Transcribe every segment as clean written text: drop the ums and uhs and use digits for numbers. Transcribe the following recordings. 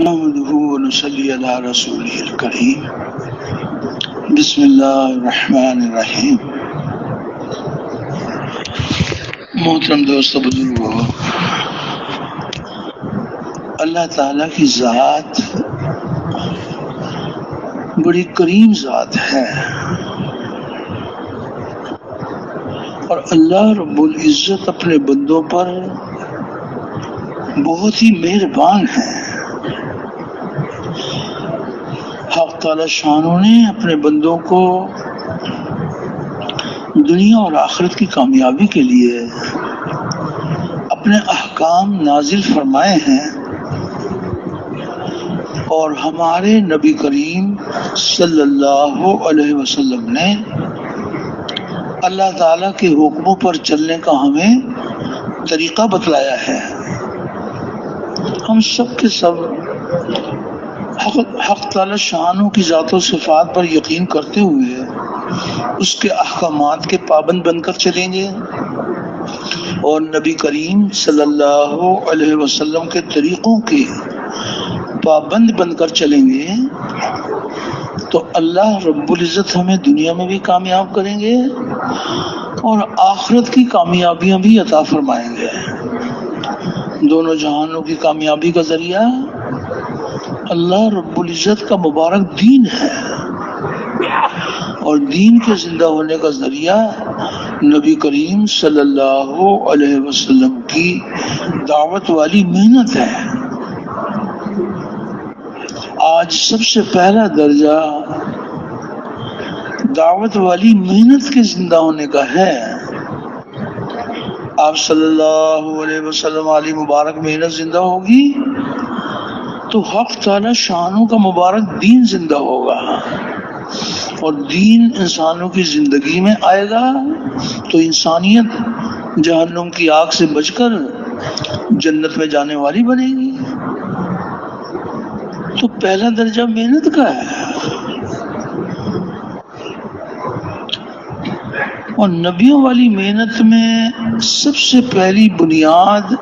نحمده ونصلي على رسوله الكريم بسم اللہ الرحمن الرحیم۔ محترم دوست بزرگو، اللہ تعالیٰ کی ذات بڑی کریم ذات ہے، اور اللہ رب العزت اپنے بندوں پر بہت ہی مہربان ہے۔ حق تعالی شانوں نے اپنے بندوں کو دنیا اور آخرت کی کامیابی کے لیے اپنے احکام نازل فرمائے ہیں، اور ہمارے نبی کریم صلی اللہ علیہ وسلم نے اللہ تعالیٰ کے حکموں پر چلنے کا ہمیں طریقہ بتلایا ہے۔ ہم سب کے سب حق تعالی شانوں کی ذات و صفات پر یقین کرتے ہوئے اس کے احکامات کے پابند بن کر چلیں گے، اور نبی کریم صلی اللہ علیہ وسلم کے طریقوں کے پابند بن کر چلیں گے تو اللہ رب العزت ہمیں دنیا میں بھی کامیاب کریں گے اور آخرت کی کامیابیاں بھی عطا فرمائیں گے۔ دونوں جہانوں کی کامیابی کا ذریعہ اللہ رب العزت کا مبارک دین ہے، اور دین کے زندہ ہونے کا ذریعہ نبی کریم صلی اللہ علیہ وسلم کی دعوت والی محنت ہے۔ آج سب سے پہلا درجہ دعوت والی محنت کے زندہ ہونے کا ہے۔ آپ صلی اللہ علیہ وسلم علی مبارک محنت زندہ ہوگی تو حق تعالی شانوں کا مبارک دین زندہ ہوگا، اور دین انسانوں کی زندگی میں آئے گا تو انسانیت جہنم کی آگ سے بچ کر جنت میں جانے والی بنے گی۔ تو پہلا درجہ محنت کا ہے، اور نبیوں والی محنت میں سب سے پہلی بنیاد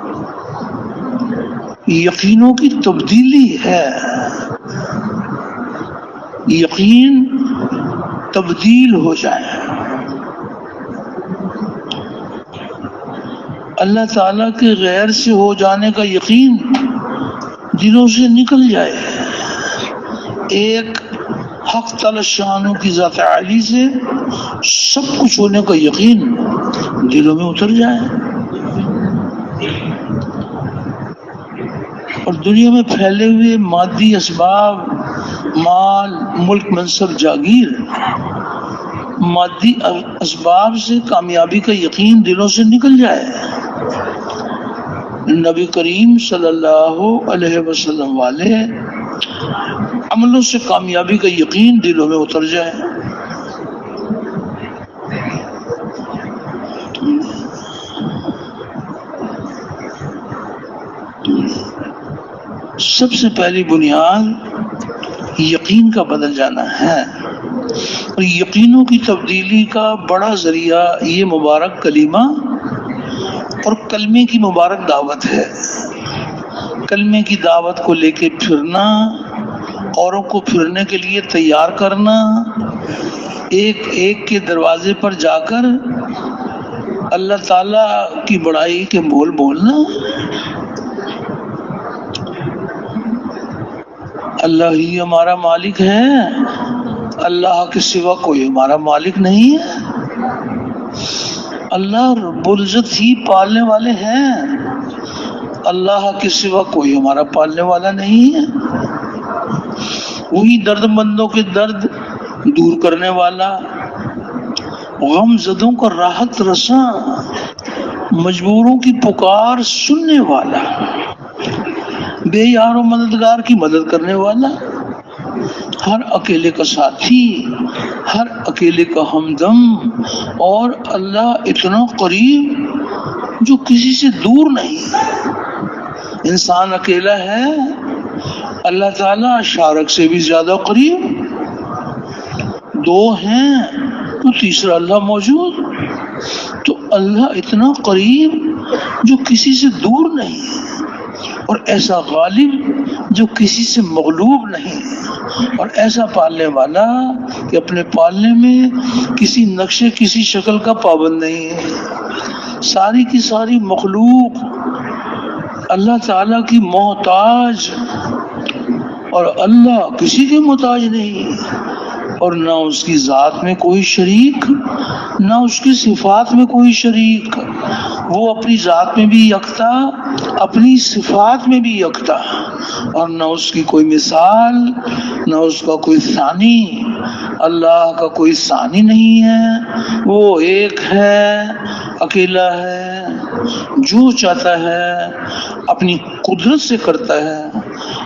یقینوں کی تبدیلی ہے۔ یقین تبدیل ہو جائے، اللہ تعالیٰ کے غیر سے ہو جانے کا یقین دلوں سے نکل جائے، ایک حق تعالی شانوں کی ذات عالی سے سب کچھ ہونے کا یقین دلوں میں اتر جائے، اور دنیا میں پھیلے ہوئے مادی اسباب، مال، ملک، منصب، جاگیر، مادی اسباب سے کامیابی کا یقین دلوں سے نکل جائے، نبی کریم صلی اللہ علیہ وسلم والے عملوں سے کامیابی کا یقین دلوں میں اتر جائے۔ سب سے پہلی بنیاد یقین کا بدل جانا ہے، اور یقینوں کی تبدیلی کا بڑا ذریعہ یہ مبارک کلمہ اور کلمے کی مبارک دعوت ہے۔ کلمے کی دعوت کو لے کے پھرنا، اوروں کو پھرنے کے لیے تیار کرنا، ایک ایک کے دروازے پر جا کر اللہ تعالیٰ کی بڑائی کے بول بولنا۔ اللہ ہی ہمارا مالک ہے، اللہ کے سوا کوئی ہمارا مالک نہیں ہے، اللہ رب العزت ہی پالنے والے ہیں، اللہ کے سوا کوئی ہمارا پالنے والا نہیں ہے، وہی درد مندوں کے درد دور کرنے والا، غم زدوں کا راحت رساں، مجبوروں کی پکار سننے والا، بے یار و مددگار کی مدد کرنے والا، ہر اکیلے کا ساتھی، ہر اکیلے کا ہمدم، اور اللہ اتنا قریب جو کسی سے دور نہیں۔ انسان اکیلا ہے، اللہ تعالیٰ شارک سے بھی زیادہ قریب، دو ہیں تو تیسرا اللہ موجود، تو اللہ اتنا قریب جو کسی سے دور نہیں، اور ایسا غالب جو کسی سے مغلوب نہیں، اور ایسا پالنے والا کہ اپنے پالنے میں کسی نقشے کسی شکل کا پابند نہیں ہے۔ ساری کی ساری مخلوق اللہ تعالیٰ کی محتاج، اور اللہ کسی کے محتاج نہیں، اور نہ اس کی ذات میں کوئی شریک، نہ اس کی صفات میں کوئی شریک۔ وہ اپنی ذات میں بھی یکتا، اپنی صفات میں بھی یکتا، اور نہ اس کی کوئی مثال، نہ اس کا کوئی ثانی۔ اللہ کا کوئی ثانی نہیں ہے، وہ ایک ہے، اکیلا ہے، جو چاہتا ہے اپنی قدرت سے کرتا ہے،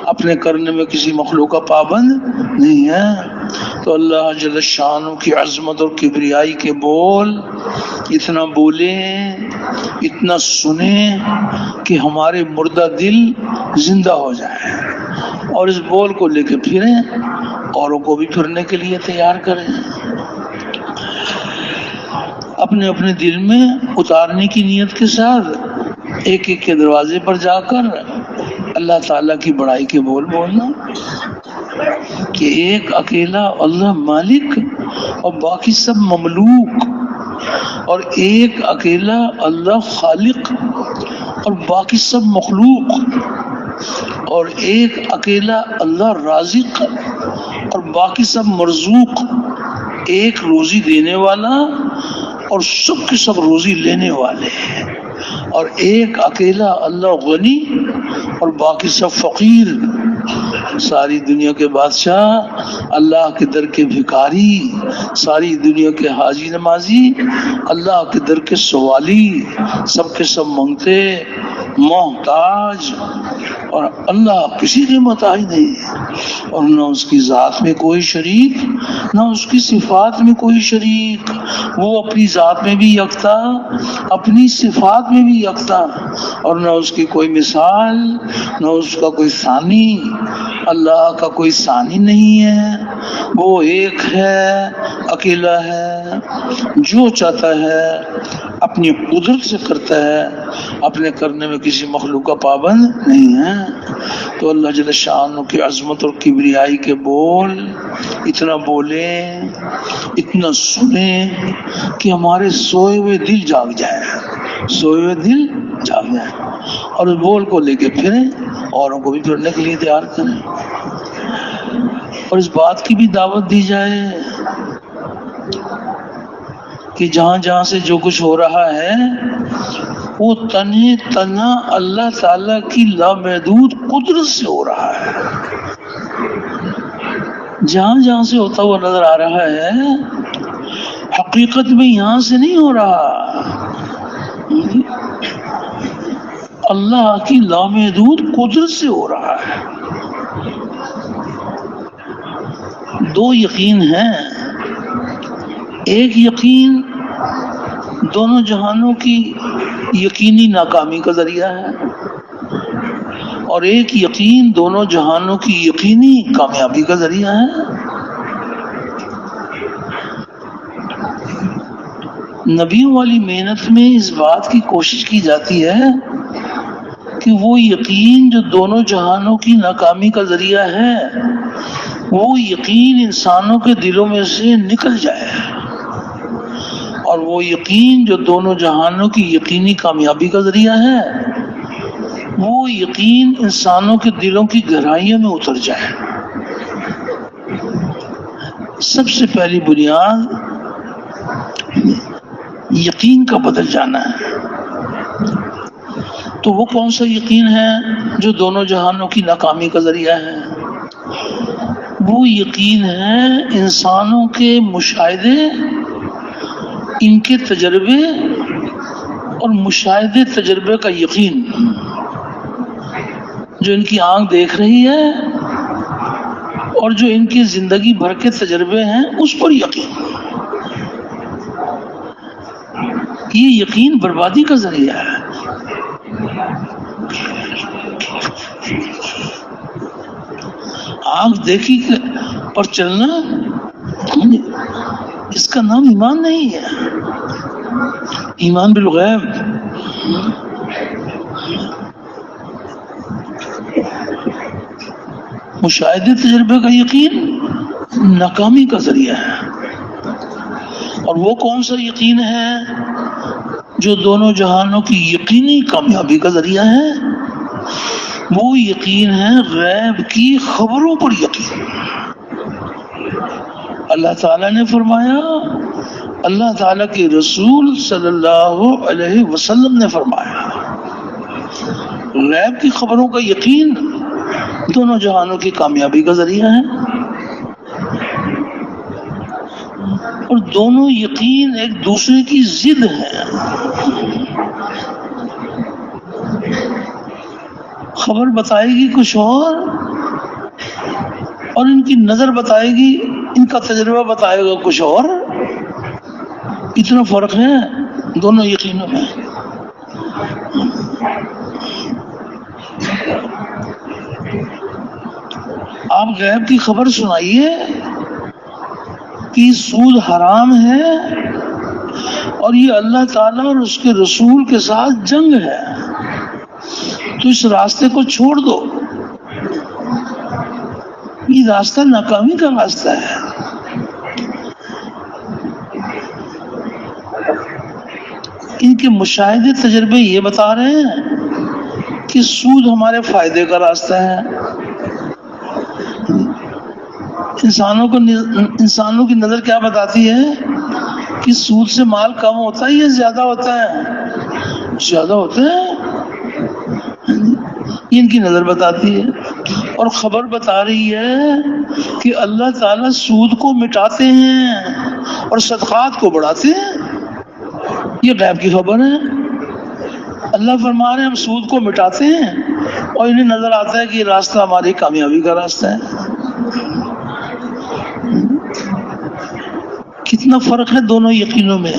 اپنے کرنے میں کسی مخلوق کا پابند نہیں ہے۔ تو اللہ جل شانہ کی عظمت اور کبریائی کے بول اتنا بولیں، اتنا سنیں کہ ہمارے مردہ دل زندہ ہو جائے، اور اس بول کو لے کے پھریں، اوروں کو بھی پھرنے کے لیے تیار کریں۔ اپنے اپنے دل میں اتارنے کی نیت کے ساتھ ایک ایک کے دروازے پر جا کر اللہ تعالیٰ کی بڑائی کے بول بولنا کہ ایک اکیلا اللہ مالک اور باقی سب مملوک، اور ایک اکیلا اللہ خالق اور باقی سب مخلوق، اور ایک اکیلا اللہ رازق اور باقی سب مرزوق، ایک روزی دینے والا اور سب کے سب روزی لینے والے، اور ایک اکیلا اللہ غنی اور باقی سب فقیر۔ ساری دنیا کے بادشاہ، اللہ کے در کے بھکاری، ساری دنیا کے حاجی نمازی، اللہ کے در کے سوالی، سب کے سب منگتے، محتاج، اور اللہ کسی کے محتاج نہیں ہے، اور نہ اس کی ذات میں کوئی شریک، نہ اس کی صفات میں کوئی شریک۔ وہ اپنی ذات میں بھی یکتا، اپنی صفات میں بھی یکتا، اور نہ اس کی کوئی مثال، نہ اس کا کوئی ثانی۔ اللہ کا کوئی ثانی نہیں ہے، وہ ایک ہے، اکیلا ہے، جو چاہتا ہے اپنی قدرت سے کرتا ہے، اپنے کرنے میں کسی مخلوق کا پابند نہیں ہے۔ تو اللہ جل شانہ کی عظمت اور کبریائی کے بول اتنا بولیں، اتنا سنیں کہ ہمارے سوئے ہوئے دل جاگ جائے، سوئے ہوئے دل جاگ جائے، اور اس بول کو لے کے پھریں، اوروں کو بھی پھرنے کے لیے تیار کریں، اور اس بات کی بھی دعوت دی جائے کہ جہاں جہاں سے جو کچھ ہو رہا ہے وہ تنہے تنہا اللہ تعالیٰ کی لامحدود قدرت سے ہو رہا ہے۔ جہاں جہاں سے ہوتا ہوا نظر آ رہا ہے، حقیقت میں یہاں سے نہیں ہو رہا، اللہ کی لامحدود قدرت سے ہو رہا ہے۔ دو یقین ہیں، ایک یقین دونوں جہانوں کی یقینی ناکامی کا ذریعہ ہے، اور ایک یقین دونوں جہانوں کی یقینی کامیابی کا ذریعہ ہے۔ نبیوں والی محنت میں اس بات کی کوشش کی جاتی ہے کہ وہ یقین جو دونوں جہانوں کی ناکامی کا ذریعہ ہے، وہ یقین انسانوں کے دلوں میں سے نکل جائے، اور وہ یقین جو دونوں جہانوں کی یقینی کامیابی کا ذریعہ ہے، وہ یقین انسانوں کے دلوں کی گہرائیوں میں اتر جائے۔ سب سے پہلی بنیاد یقین کا بدل جانا ہے۔ تو وہ کون سا یقین ہے جو دونوں جہانوں کی ناکامی کا ذریعہ ہے؟ وہ یقین ہے انسانوں کے مشاہدے، ان کے تجربے اور مشاہدے تجربے کا یقین، جو ان کی آنکھ دیکھ رہی ہے اور جو ان کی زندگی بھر کے تجربے ہیں اس پر یقین۔ یہ یقین بربادی کا ذریعہ ہے۔ آنکھ دیکھی پر چلنا، اس کا نام ایمان نہیں ہے۔ ایمان بالغیب، مشاہدے تجربے کا یقین ناکامی کا ذریعہ ہے۔ اور وہ کون سا یقین ہے جو دونوں جہانوں کی یقینی کامیابی کا ذریعہ ہے؟ وہ یقین ہے غیب کی خبروں پر یقین۔ اللہ تعالیٰ نے فرمایا، اللہ تعالیٰ کے رسول صلی اللہ علیہ وسلم نے فرمایا، غیب کی خبروں کا یقین دونوں جہانوں کی کامیابی کا ذریعہ ہے۔ اور دونوں یقین ایک دوسرے کی ضد ہیں۔ خبر بتائے گی کچھ اور ان کی نظر بتائے گی، ان کا تجربہ بتائے گا کچھ اور۔ اتنا فرق ہے دونوں یقینوں میں۔ آپ غیب کی خبر سنائیے کہ سود حرام ہے اور یہ اللہ تعالیٰ اور اس کے رسول کے ساتھ جنگ ہے، تو اس راستے کو چھوڑ دو، یہ راستہ ناکامی کا راستہ ہے۔ ان کے مشاہدے تجربے یہ بتا رہے ہیں کہ سود ہمارے فائدے کا راستہ ہے۔ انسانوں کی نظر کیا بتاتی ہے کہ سود سے مال کم ہوتا ہے یا زیادہ ہوتا ہے؟ زیادہ ہوتا ہے، یہ ان کی نظر بتاتی ہے۔ اور خبر بتا رہی ہے کہ اللہ تعالیٰ سود کو مٹاتے ہیں اور صدقات کو بڑھاتے ہیں، یہ غیب کی خبر ہے۔ اللہ فرما رہے ہیں ہم سود کو مٹاتے ہیں اور انہیں نظر آتا ہے کہ یہ راستہ ہماری کامیابی کا راستہ ہے۔ کتنا فرق ہے دونوں یقینوں میں۔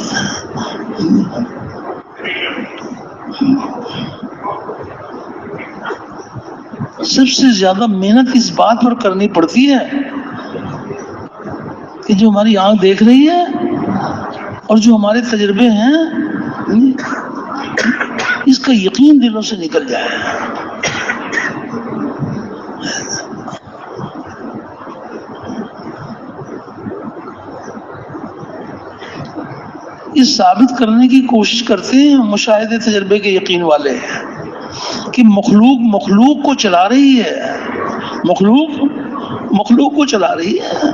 سب سے زیادہ محنت اس بات پر کرنی پڑتی ہے کہ جو ہماری آنکھ دیکھ رہی ہے اور جو ہمارے تجربے ہیں، اس کا یقین دلوں سے نکل جائے۔ یہ ثابت کرنے کی کوشش کرتے ہیں مشاہدے تجربے کے یقین والے کہ مخلوق کو چلا رہی ہے، مخلوق کو چلا رہی ہے۔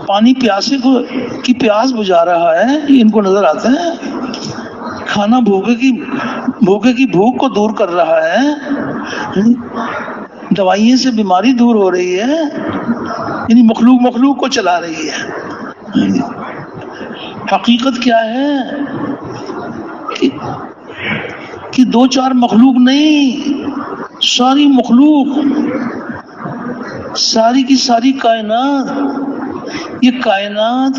پانی پیاسے کی پیاس بجھا رہا ہے، یہ ان کو نظر آتا ہے۔ کھانا بھوکے کی بھوک کو دور کر رہا ہے، دوائیوں سے بیماری دور ہو رہی ہے، یعنی مخلوق کو چلا رہی ہے۔ حقیقت کیا ہے کہ دو چار مخلوق نہیں، ساری مخلوق، ساری کی ساری کائنات، یہ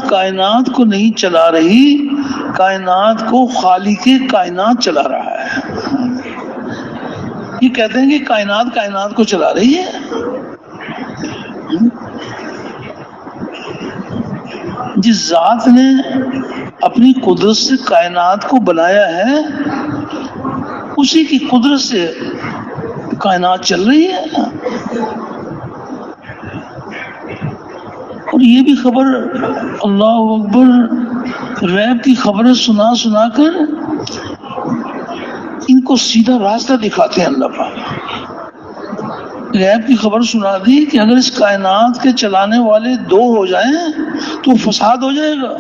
کائنات کو نہیں چلا رہی، کائنات کو خالق کائنات چلا رہا ہے۔ یہ کہتے ہیں کہ کائنات کو چلا رہی ہے۔ جس ذات نے اپنی قدرت سے کائنات کو بنایا ہے، اسی کی قدرت سے کائنات چل رہی ہے۔ اور یہ بھی خبر، اللہ اکبر، غیب کی خبریں سنا کر ان کو سیدھا راستہ دکھاتے ہیں اللہ پاک۔ غیب کی خبر سنا دی کہ اگر اس کائنات کے چلانے والے دو ہو جائیں تو فساد ہو جائے گا۔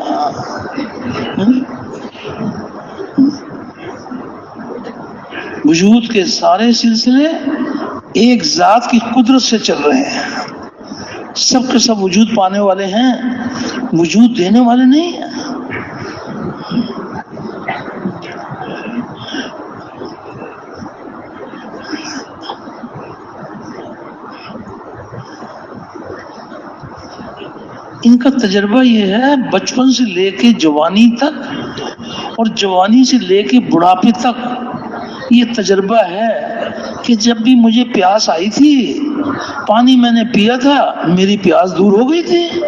وجود کے سارے سلسلے ایک ذات کی قدرت سے چل رہے ہیں، سب کے سب وجود پانے والے ہیں، وجود دینے والے نہیں ہیں۔ ان کا تجربہ یہ ہے بچپن سے لے کے جوانی تک اور جوانی سے لے کے بڑھاپے تک، یہ تجربہ ہے کہ جب بھی مجھے پیاس آئی تھی، پانی میں نے پیا تھا، میری پیاس دور ہو گئی تھی۔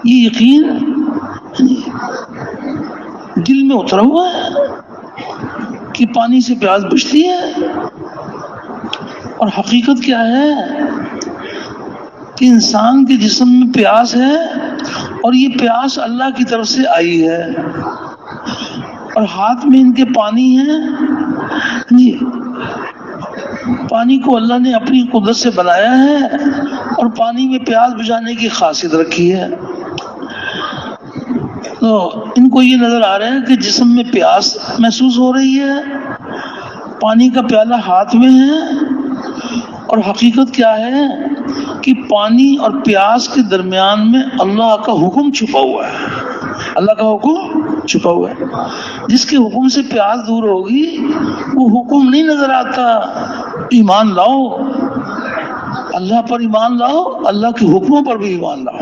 یہ یقین میں اترا ہوا ہے کہ پانی سے پیاس بجھتی ہے. اور حقیقت کیا ہے کہ انسان کے جسم میں پیاس ہے اور یہ پیاس اللہ کی طرف سے آئی ہے. اور ہاتھ میں ان کے پانی ہے جی. پانی کو اللہ نے اپنی قدرت سے بنایا ہے اور پانی میں پیاس بجھانے کی خاصیت رکھی ہے. تو ان کو یہ نظر آ رہا ہے کہ جسم میں پیاس محسوس ہو رہی ہے, پانی کا پیالہ ہاتھ میں ہے, اور حقیقت کیا ہے کہ پانی اور پیاس کے درمیان میں اللہ کا حکم چھپا ہوا ہے. اللہ کا حکم چھپا ہوا ہے. جس کے حکم سے پیاس دور ہوگی وہ حکم نہیں نظر آتا. ایمان لاؤ, اللہ پر ایمان لاؤ, اللہ کے حکموں پر بھی ایمان لاؤ.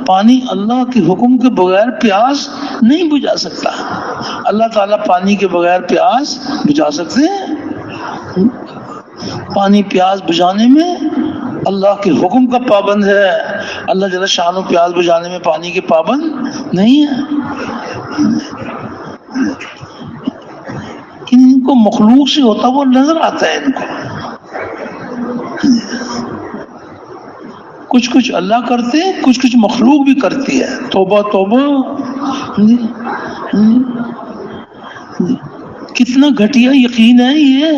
پانی اللہ کے حکم کے بغیر پیاس نہیں بجھا سکتا. اللہ تعالیٰ پانی کے بغیر پیاس بجھا سکتے ہیں؟ پانی پیاس بجھانے میں اللہ کے حکم کا پابند ہے. اللہ جل شانہ پیاس بجھانے میں پانی کے پابند نہیں ہے. ان کو مخلوق سے ہوتا وہ نظر آتا ہے. ان کو کچھ اللہ کرتے ہیں, کچھ مخلوق بھی کرتی ہے. توبہ توبہ, کتنا گھٹیا یقین ہے یہ.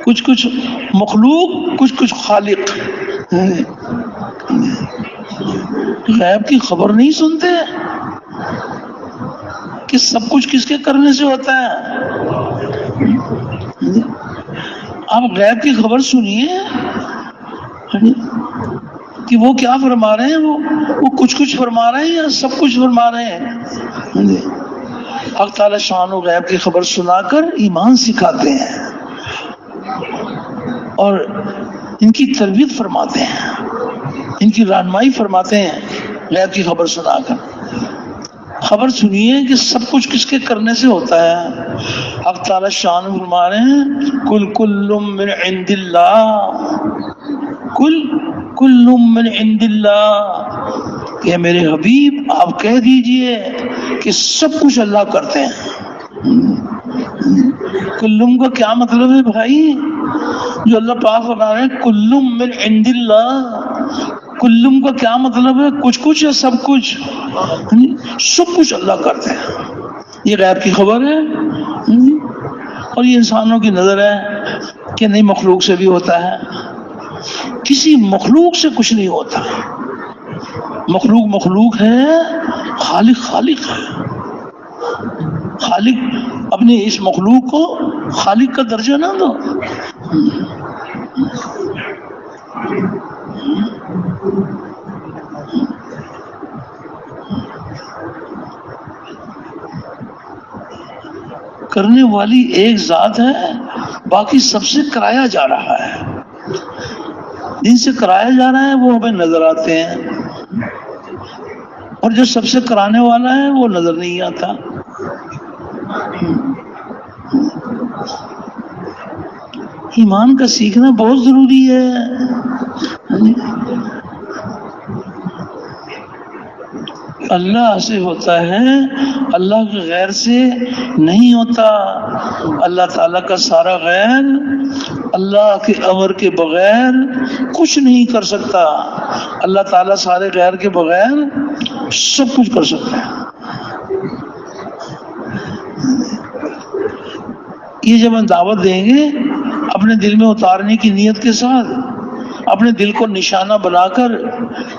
کچھ مخلوق, کچھ خالق. غیب کی خبر نہیں سنتے کہ سب کچھ کس کے کرنے سے ہوتا ہے. آپ غیب کی خبر سنیے کہ وہ کیا فرما رہے ہیں. وہ کچھ فرما رہے ہیں یا سب کچھ فرما رہے ہیں. حق تعالی شان و غیب کی خبر سنا کر ایمان سکھاتے ہیں اور ان کی تربیت فرماتے ہیں, ان کی رہنمائی فرماتے ہیں. غیب کی خبر سنا کر خبر سنیے کہ سب کچھ کس کے کرنے سے ہوتا ہے. حق تعالی شان فرما رہے ہیں کل من عند اللہ, کل من عند اللہ. کہ میرے حبیب آپ کہہ دیجئے کہ سب کچھ اللہ کرتے ہیں. کلم کا کیا مطلب ہے بھائی؟ جو اللہ پاک فرما رہے ہیں کلم من عند اللہ, کلم کا کیا مطلب ہے؟ کچھ یا سب کچھ؟ سب کچھ اللہ کرتے ہیں. یہ غیب کی خبر ہے. اور یہ انسانوں کی نظر ہے کہ نہیں مخلوق سے بھی ہوتا ہے. کسی مخلوق سے کچھ نہیں ہوتا. مخلوق ہے, خالق ہے. خالق اپنے اس مخلوق کو خالق کا درجہ نہ دو. کرنے والی ایک ذات ہے, باقی سب سے کرایا جا رہا ہے. جن سے کرایا جا رہا ہے وہ ہمیں نظر آتے ہیں, اور جو سب سے کرانے والا ہے وہ نظر نہیں آتا. ایمان کا سیکھنا بہت ضروری ہے. اللہ سے ہوتا ہے, اللہ کے غیر سے نہیں ہوتا. اللہ تعالیٰ کا سارا غیر اللہ کے امر کے بغیر کچھ نہیں کر سکتا. اللہ تعالیٰ سارے غیر کے بغیر سب کچھ کر سکتا ہے. یہ جب ہم دعوت دیں گے اپنے دل میں اتارنے کی نیت کے ساتھ, اپنے دل کو نشانہ بنا کر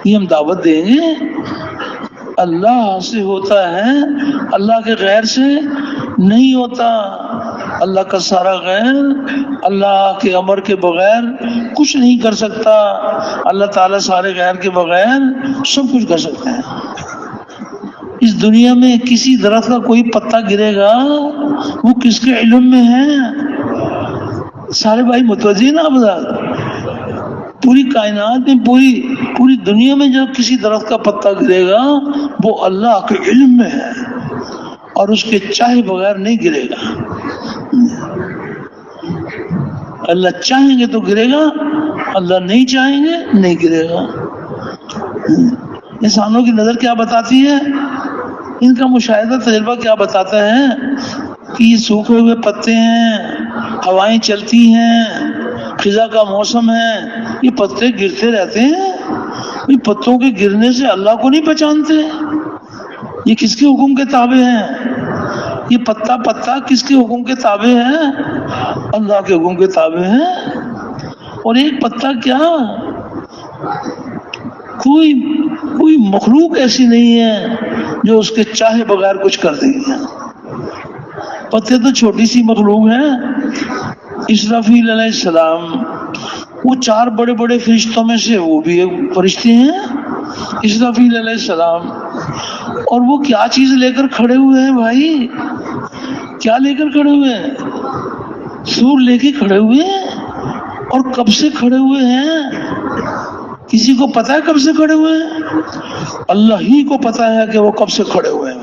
یہ ہم دعوت دیں گے اللہ سے ہوتا ہے, اللہ کے غیر سے نہیں ہوتا. اللہ کا سارا غیر اللہ کے امر کے بغیر کچھ نہیں کر سکتا. اللہ تعالیٰ سارے غیر کے بغیر سب کچھ کر سکتے ہیں. اس دنیا میں کسی درخت کا کوئی پتا گرے گا وہ کس کے علم میں ہے؟ سارے بھائی متوجہ نا آپ. پوری کائنات میں پوری دنیا میں جو کسی درخت کا پتا گرے گا وہ اللہ کے علم میں ہے, اور اس کے چاہے بغیر نہیں گرے گا. اللہ چاہیں گے تو گرے گا, اللہ نہیں چاہیں گے نہیں گرے گا. انسانوں کی نظر کیا بتاتی ہے؟ ان کا مشاہدہ تجربہ کیا بتاتا ہے کہ یہ سوکھے ہوئے پتے ہیں، ہوائیں چلتی ہیں، خزاں کا موسم ہے، یہ پتے گرتے رہتے ہیں، یہ پتوں کے گرنے سے اللہ کو نہیں پہچانتے؟ یہ کس کے حکم کے تابع ہیں؟ یہ پتا پتا کس کے حکم کے تابع ہیں؟ اللہ کے حکم کے تابع ہیں۔ اور ایک پتا کیا، کوئی مخلوق ایسی نہیں ہے جو اس کے چاہے بغیر کچھ کر دے گی۔ پتے تو چھوٹی سی مخلوق ہیں۔ اسرافیل علیہ السلام وہ 4 بڑے بڑے فرشتوں میں سے وہ بھی ایک فرشتے ہیں، اسرافیل علیہ السلام۔ اور وہ کیا چیز لے کر کھڑے ہوئے ہیں بھائی؟ کیا لے کر کھڑے ہوئے ہیں؟ سور لے کے کھڑے ہوئے ہیں۔ اور کب سے کھڑے ہوئے ہیں؟ کسی کو پتا ہے کب سے کھڑے ہوئے ہیں؟ اللہ ہی کو پتا ہے کہ وہ کب سے کھڑے ہوئے ہیں۔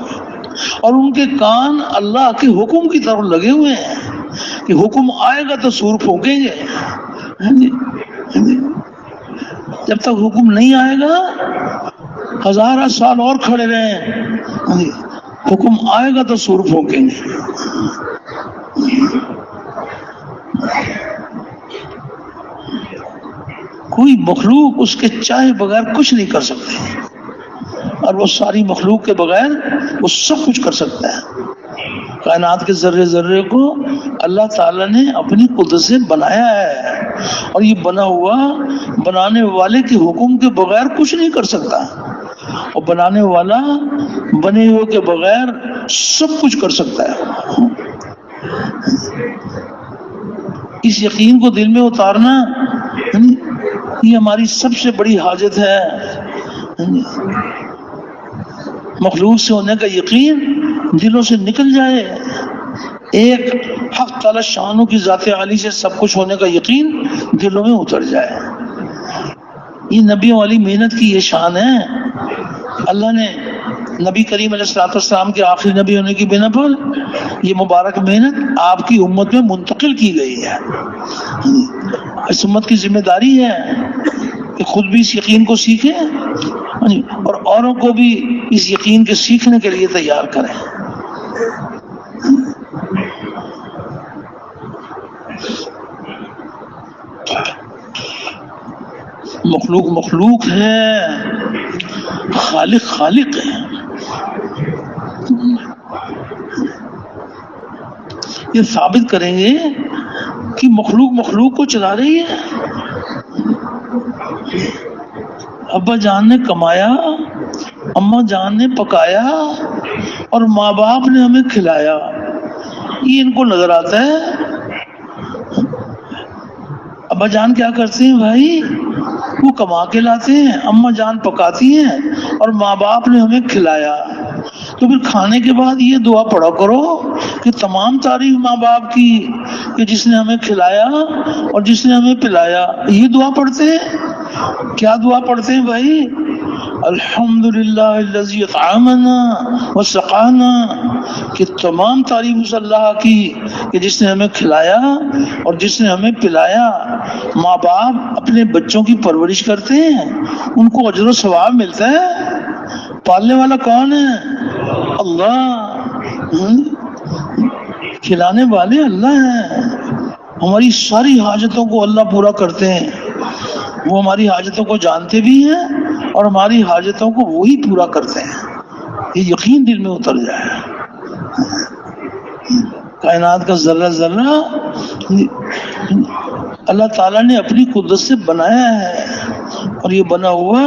اور ان کے کان اللہ کے حکم کی طرف لگے ہوئے ہیں کہ حکم آئے گا تو سور پھونکیں گے۔ جب تک حکم نہیں آئے گا 1000 سال اور کھڑے رہیں، حکم آئے گا تو سور پھونکیں گے۔ کوئی مخلوق اس کے چاہے بغیر کچھ نہیں کر سکتے، اور وہ ساری مخلوق کے بغیر وہ سب کچھ کر سکتا ہے۔ کائنات کے ذرے ذرے کو اللہ تعالیٰ نے اپنی قدرت سے بنایا ہے، اور یہ بنا ہوا بنانے والے کے حکم کے بغیر کچھ نہیں کر سکتا، اور بنانے والا بنے ہوئے کے بغیر سب کچھ کر سکتا ہے۔ اس یقین کو دل میں اتارنا یہ ہماری سب سے بڑی حاجت ہے۔ مخلوق سے ہونے کا یقین دلوں سے نکل جائے، ایک حق تعالی شانوں کی ذات عالی سے سب کچھ ہونے کا یقین دلوں میں اتر جائے۔ یہ نبیوں والی محنت کی یہ شان ہے۔ اللہ نے نبی کریم علیہ الصلوۃ والسلام کے آخری نبی ہونے کی بنا پر یہ مبارک محنت آپ کی امت میں منتقل کی گئی ہے۔ اس امت کی ذمہ داری ہے کہ خود بھی اس یقین کو سیکھیں اور اوروں کو بھی اس یقین کے سیکھنے کے لیے تیار کریں۔ مخلوق مخلوق ہے، خالق خالق ہے۔ یہ ثابت کریں گے کہ مخلوق مخلوق کو چلا رہی ہے۔ ابا جان نے کمایا، اماں جان نے پکایا، اور ماں باپ نے ہمیں کھلایا، یہ ان کو نظر آتا ہے۔ ابا جان کیا کرتے ہیں بھائی؟ وہ کما کے لاتے ہیں، اماں جان پکاتی ہیں، اور ماں باپ نے ہمیں کھلایا۔ تو پھر کھانے کے بعد یہ دعا پڑھا کرو کہ تمام تعریف ماں باپ کی کہ جس نے ہمیں کھلایا اور جس نے ہمیں پلایا۔ یہ دعا پڑھتے ہیں۔ کیا دعا پڑھتے ہیں بھائی؟ الحمدللہ الذی اطعمنا وسقانا، کہ تمام تعریف اس اللہ کی کہ جس نے ہمیں کھلایا اور جس نے ہمیں پلایا۔ ماں باپ اپنے بچوں کی پرورش کرتے ہیں، ان کو اجر و ثواب ملتا ہے۔ پالنے والا کون ہے؟ اللہ۔ کھلانے والے اللہ ہیں۔ ہماری ساری حاجتوں کو اللہ پورا کرتے ہیں۔ وہ ہماری حاجتوں کو جانتے بھی ہیں اور ہماری حاجتوں کو وہی پورا کرتے ہیں۔ یہ یقین دل میں اتر جائے۔ کائنات کا ذرہ ذرہ اللہ تعالیٰ نے اپنی قدرت سے بنایا ہے، اور یہ بنا ہوا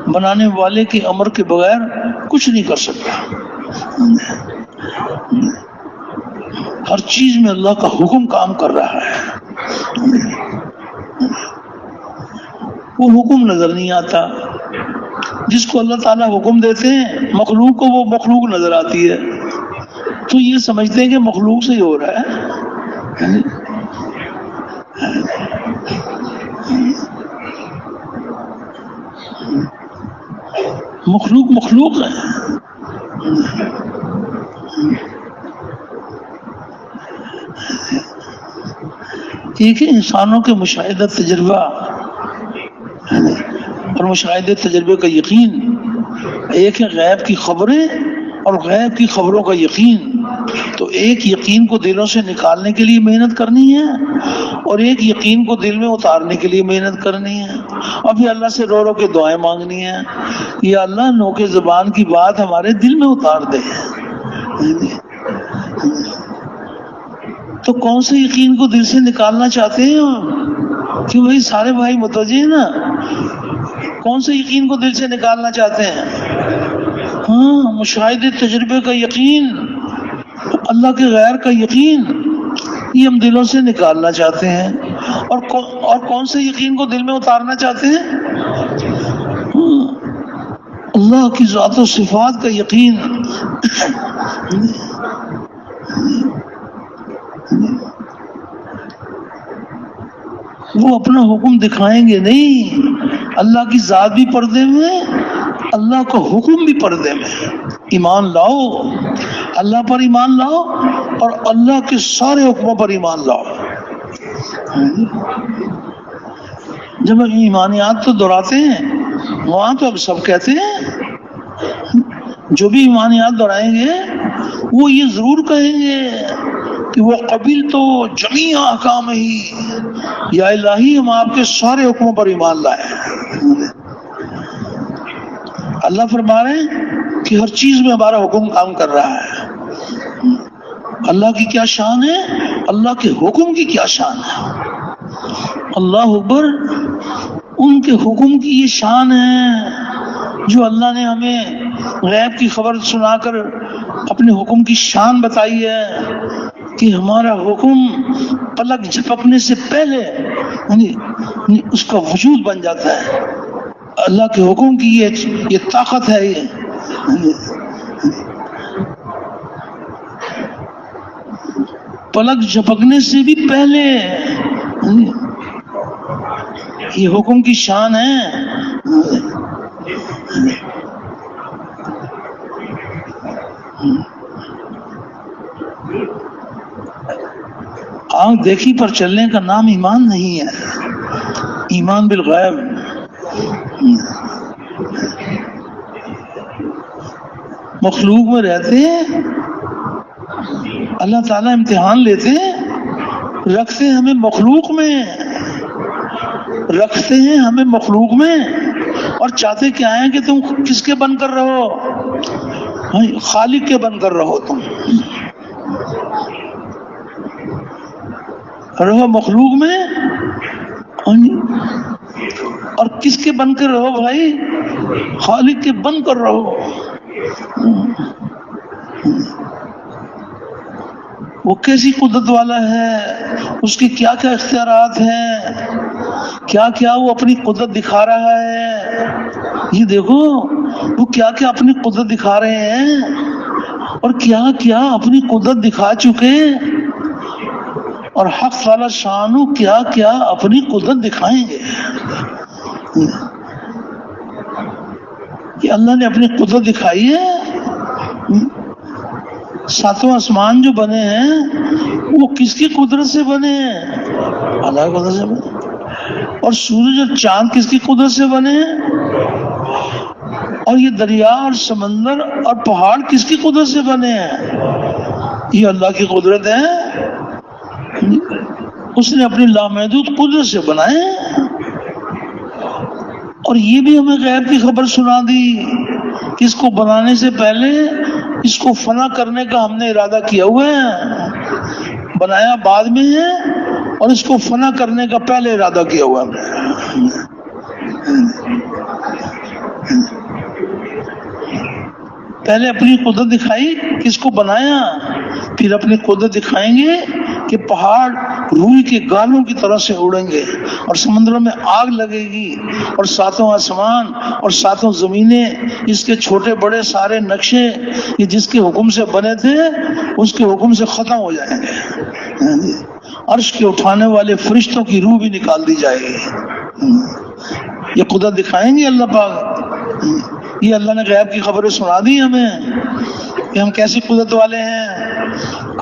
بنانے والے کے امر کے بغیر کچھ نہیں کر سکتا۔ ہر چیز میں اللہ کا حکم کام کر رہا ہے۔ وہ حکم نظر نہیں آتا۔ جس کو اللہ تعالیٰ حکم دیتے ہیں مخلوق کو وہ مخلوق نظر آتی ہے، تو یہ سمجھتے ہیں کہ مخلوق سے ہی ہو رہا ہے۔ مخلوق مخلوق ہے۔ ایک انسانوں کے مشاہدہ تجربہ اور مشاہدے تجربے کا یقین ایک ہے غیب کی خبریں اور غیب کی خبروں کا یقین. تو ایک یقین کو دلوں سے نکالنے کے لیے محنت کرنی ہے اور ایک یقین کو دل میں اتارنے کے لیے محنت کرنی ہے. ابھی اللہ سے رو رو کے دعائیں مانگنی ہے, یا اللہ نوک زبان کی بات ہمارے دل میں اتار دے. تو کون سے یقین کو دل سے نکالنا چاہتے ہیں کہ بھائی سارے بھائی متوجہ ہیں نا, کون سے یقین کو دل سے نکالنا چاہتے ہیں؟ ہاں, مشاہدے تجربے کا یقین, اللہ کے غیر کا یقین, یہ ہم دلوں سے نکالنا چاہتے ہیں. اور کون سے یقین کو دل میں اتارنا چاہتے ہیں؟ اللہ کی ذات و صفات کا یقین. وہ اپنا حکم دکھائیں گے نہیں, اللہ کی ذات بھی پردے میں, اللہ کا حکم بھی پردے میں. ایمان لاؤ, اللہ پر ایمان لاؤ اور اللہ کے سارے حکموں پر ایمان لاؤ. جب ہم ایمانیات تو دہراتے ہیں وہاں تو اب سب کہتے ہیں, جو بھی ایمانیات دہرائیں گے وہ یہ ضرور کہیں گے کہ وہ قبیل تو جمیع احکام ہی, یا الہی ہم آپ کے سارے حکموں پر ایمان لائے. اللہ فرما رہے ہیں کہ ہر چیز میں ہمارا حکم کام کر رہا ہے. اللہ کی کیا شان ہے, اللہ کے حکم کی کیا شان ہے. اللہ اکبر, ان کے حکم کی یہ شان ہے جو اللہ نے ہمیں غیب کی خبر سنا کر اپنے حکم کی شان بتائی ہے کہ ہمارا حکم پلک جھپکنے سے پہلے اس کا وجود بن جاتا ہے. اللہ کے حکم کی یہ طاقت ہے. یہ پلک جھپکنے سے بھی پہلے یہ حکم کی شان ہے. آنکھ دیکھی پر چلنے کا نام ایمان نہیں ہے, ایمان بالغیب. مخلوق میں رہتے ہیں, اللہ تعالیٰ امتحان لیتے ہیں, رکھتے ہیں ہمیں مخلوق میں, اور چاہتے کیا ہیں کہ تم کس کے بن کر رہو, خالق کے بن کر رہو. تم رہو مخلوق میں اور کس کے بن کر رہو بھائی, خالق کے بن کر رہو. وہ کیسی قدرت والا ہے, اس کے کیا کیا اختیارات ہیں, کیا کیا وہ اپنی قدرت دکھا رہا ہے. یہ دیکھو وہ کیا کیا اپنی قدرت دکھا رہے ہیں اور کیا کیا اپنی قدرت دکھا چکے, اور حق تعالی شانو کیا کیا اپنی قدرت دکھائیں گے. کہ اللہ نے اپنی قدرت دکھائی ہے. ساتوں آسمان جو بنے ہیں وہ کس کی قدرت سے بنے ہیں؟ اللہ کی قدرت سے بنے. اور سورج اور چاند کس کی قدرت سے بنے ہیں؟ اور یہ دریا اور سمندر اور پہاڑ کس کی قدرت سے بنے ہیں؟ یہ اللہ کی قدرت ہے. اس نے اپنی لامحدود قدرت سے بنائے. اور یہ بھی ہمیں غیب کی خبر سنا دی کہ اس کو بنانے سے پہلے اس کو فنا کرنے کا ہم نے ارادہ کیا ہوا ہے. بنایا بعد میں ہے اور اس کو فنا کرنے کا پہلے ارادہ کیا ہوا ہے. پہلے اپنی قدرت دکھائی کہ اس کو بنایا, پھر اپنی قدرت دکھائیں گے کہ پہاڑ روئی کے گالوں کی طرح سے اڑیں گے اور سمندروں میں آگ لگے گی, اور ساتوں آسمان اور ساتوں زمینیں, اس کے چھوٹے بڑے سارے نقشے یہ جس کے حکم سے بنے تھے اس کے حکم سے ختم ہو جائیں گے. عرش کے اٹھانے والے فرشتوں کی روح بھی نکال دی جائے گی. یہ قدرت دکھائیں گے اللہ پاک. یہ اللہ نے غیب کی خبریں سنا دی ہمیں کہ ہم کیسی قدرت والے ہیں.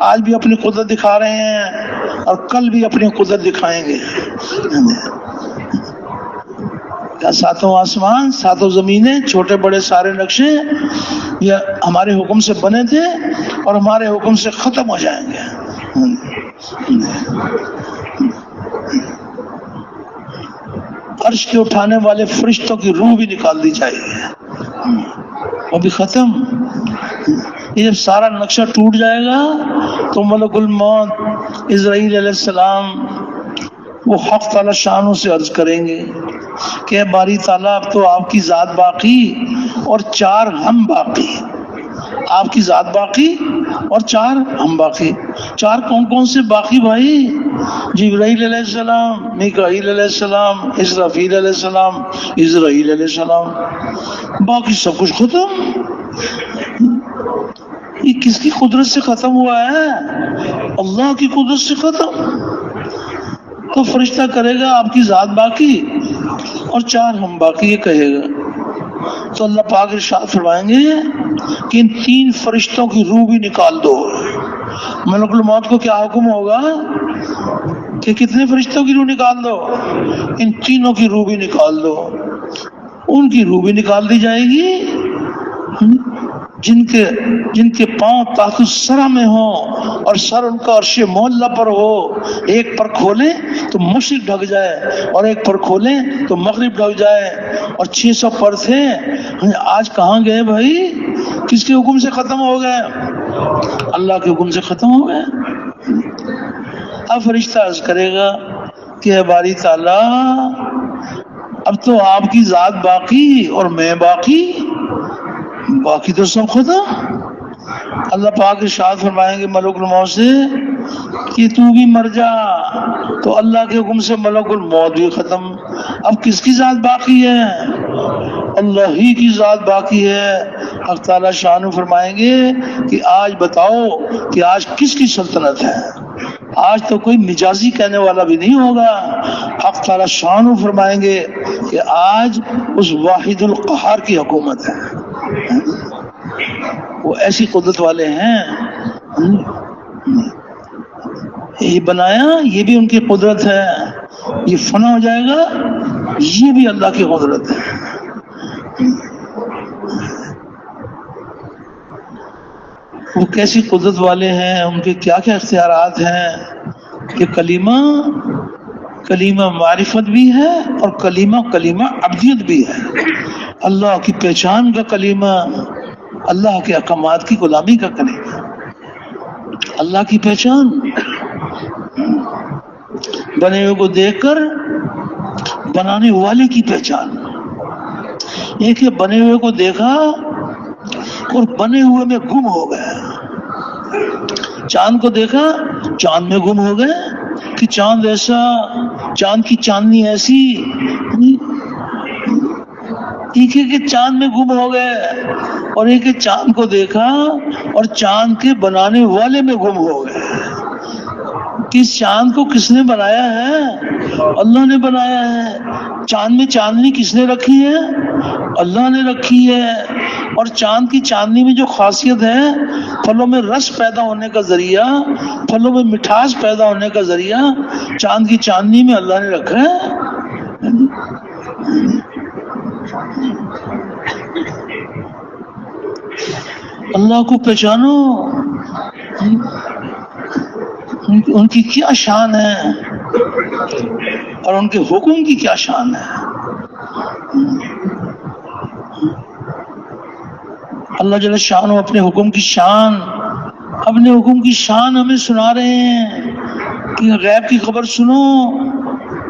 آج بھی اپنی قدرت دکھا رہے ہیں اور کل بھی اپنی قدرت دکھائیں گے. کیا ساتوں آسمان، ساتوں زمینیں، چھوٹے بڑے سارے نقشے یہ ہمارے حکم سے بنے تھے اور ہمارے حکم سے ختم ہو جائیں گے. عرش کے اٹھانے والے فرشتوں کی روح بھی نکال دی جائے گی، وہ بھی ختم. یہ جب سارا نقشہ ٹوٹ جائے گا تو ملک الموت اسرائیل علیہ السلام وہ حق تعالی شانوں سے عرض کریں گے کہ باری تعالیٰ اب تو آپ کی ذات باقی اور چار ہم باقی. آپ کی ذات باقی اور چار ہم باقی. چار کون کون سے باقی بھائی؟ جبرائیل علیہ السلام، میکائیل علیہ السلام، اسرافیل علیہ السلام، اسرائیل علیہ السلام. باقی سب کچھ ختم. یہ کس کی قدرت سے ختم ہوا ہے؟ اللہ کی قدرت سے ختم. تو فرشتہ کرے گا آپ کی ذات باقی اور چار ہم باقی، یہ کہے گا. تو اللہ پاک ارشاد فرمائیں گے کہ ان تین فرشتوں کی روح بھی نکال دو. ملک الموت کو کیا حکم ہوگا کہ کتنے فرشتوں کی روح نکال دو؟ ان تینوں کی روح بھی نکال دو. ان کی روح بھی نکال دی جائے گی جن کے پاؤں تحت الثری میں ہوں اور سر ان کا عرش معلیٰ پر ہو. ایک پر کھولیں تو مشرق ڈھک جائے اور ایک پر کھولیں تو مغرب ڈھک جائے. اور 600 پر تھے، آج کہاں گئے بھائی؟ کس کے حکم سے ختم ہو گئے؟ اللہ کے حکم سے ختم ہو گئے. اب فرشتہ عرض کرے گا کہ اے باری تعالیٰ اب تو آپ کی ذات باقی اور میں باقی تو سب ختم. اللہ پاک ارشاد فرمائیں گے ملک الموت سے کہ تو بھی مر جا. تو اللہ کے حکم سے ملک الموت بھی ختم. اب کس کی ذات باقی ہے؟ اللہ ہی کی ذات باقی ہے. حق تعالی شان فرمائیں گے کہ آج بتاؤ کہ آج کس کی سلطنت ہے. آج تو کوئی مجازی کہنے والا بھی نہیں ہوگا. حق تعالی شان فرمائیں گے کہ آج اس واحد القہار کی حکومت ہے. وہ ایسی قدرت والے ہیں. یہ بنایا، یہ بھی ان کی قدرت ہے. یہ فنا ہو جائے گا، یہ بھی اللہ کی قدرت ہے. وہ کیسی قدرت والے ہیں، ان کے کیا کیا اختیارات ہیں کہ کلمہ معرفت بھی ہے اور کلمہ عبدیت بھی ہے. اللہ کی پہچان کا کلمہ، اللہ کے احکامات کی غلامی کا کلمہ. اللہ کی پہچان، بنے ہوئے کو دیکھ کر بنانے والے کی پہچان. ایک ہے بنے ہوئے کو دیکھا اور بنے ہوئے میں گم ہو گئے. چاند کو دیکھا، چاند میں گم ہو گئے کہ چاند ایسا، چاند کی چاندنی ایسی. ایک ہے کہ چاند میں گم ہو گئے اور ایک ہے چاند کو دیکھا اور چاند کے بنانے والے میں گم ہو گئے. کس چاند کو کس نے بنایا ہے؟ اللہ نے بنایا ہے. چاند میں چاندنی کس نے رکھی ہے؟ اللہ نے رکھی ہے. اور چاند کی چاندنی میں جو خاصیت ہے، پھلوں میں رس پیدا ہونے کا ذریعہ، پھلوں میں مٹھاس پیدا ہونے کا ذریعہ چاند کی چاندنی میں اللہ نے رکھا ہے. اللہ کو پہچانو، ان کی کیا شان ہے اور ان کے حکم کی کیا شان ہے. اللہ جل شان اپنے حکم کی شان ہمیں سنا رہے ہیں کہ غیب کی خبر سنو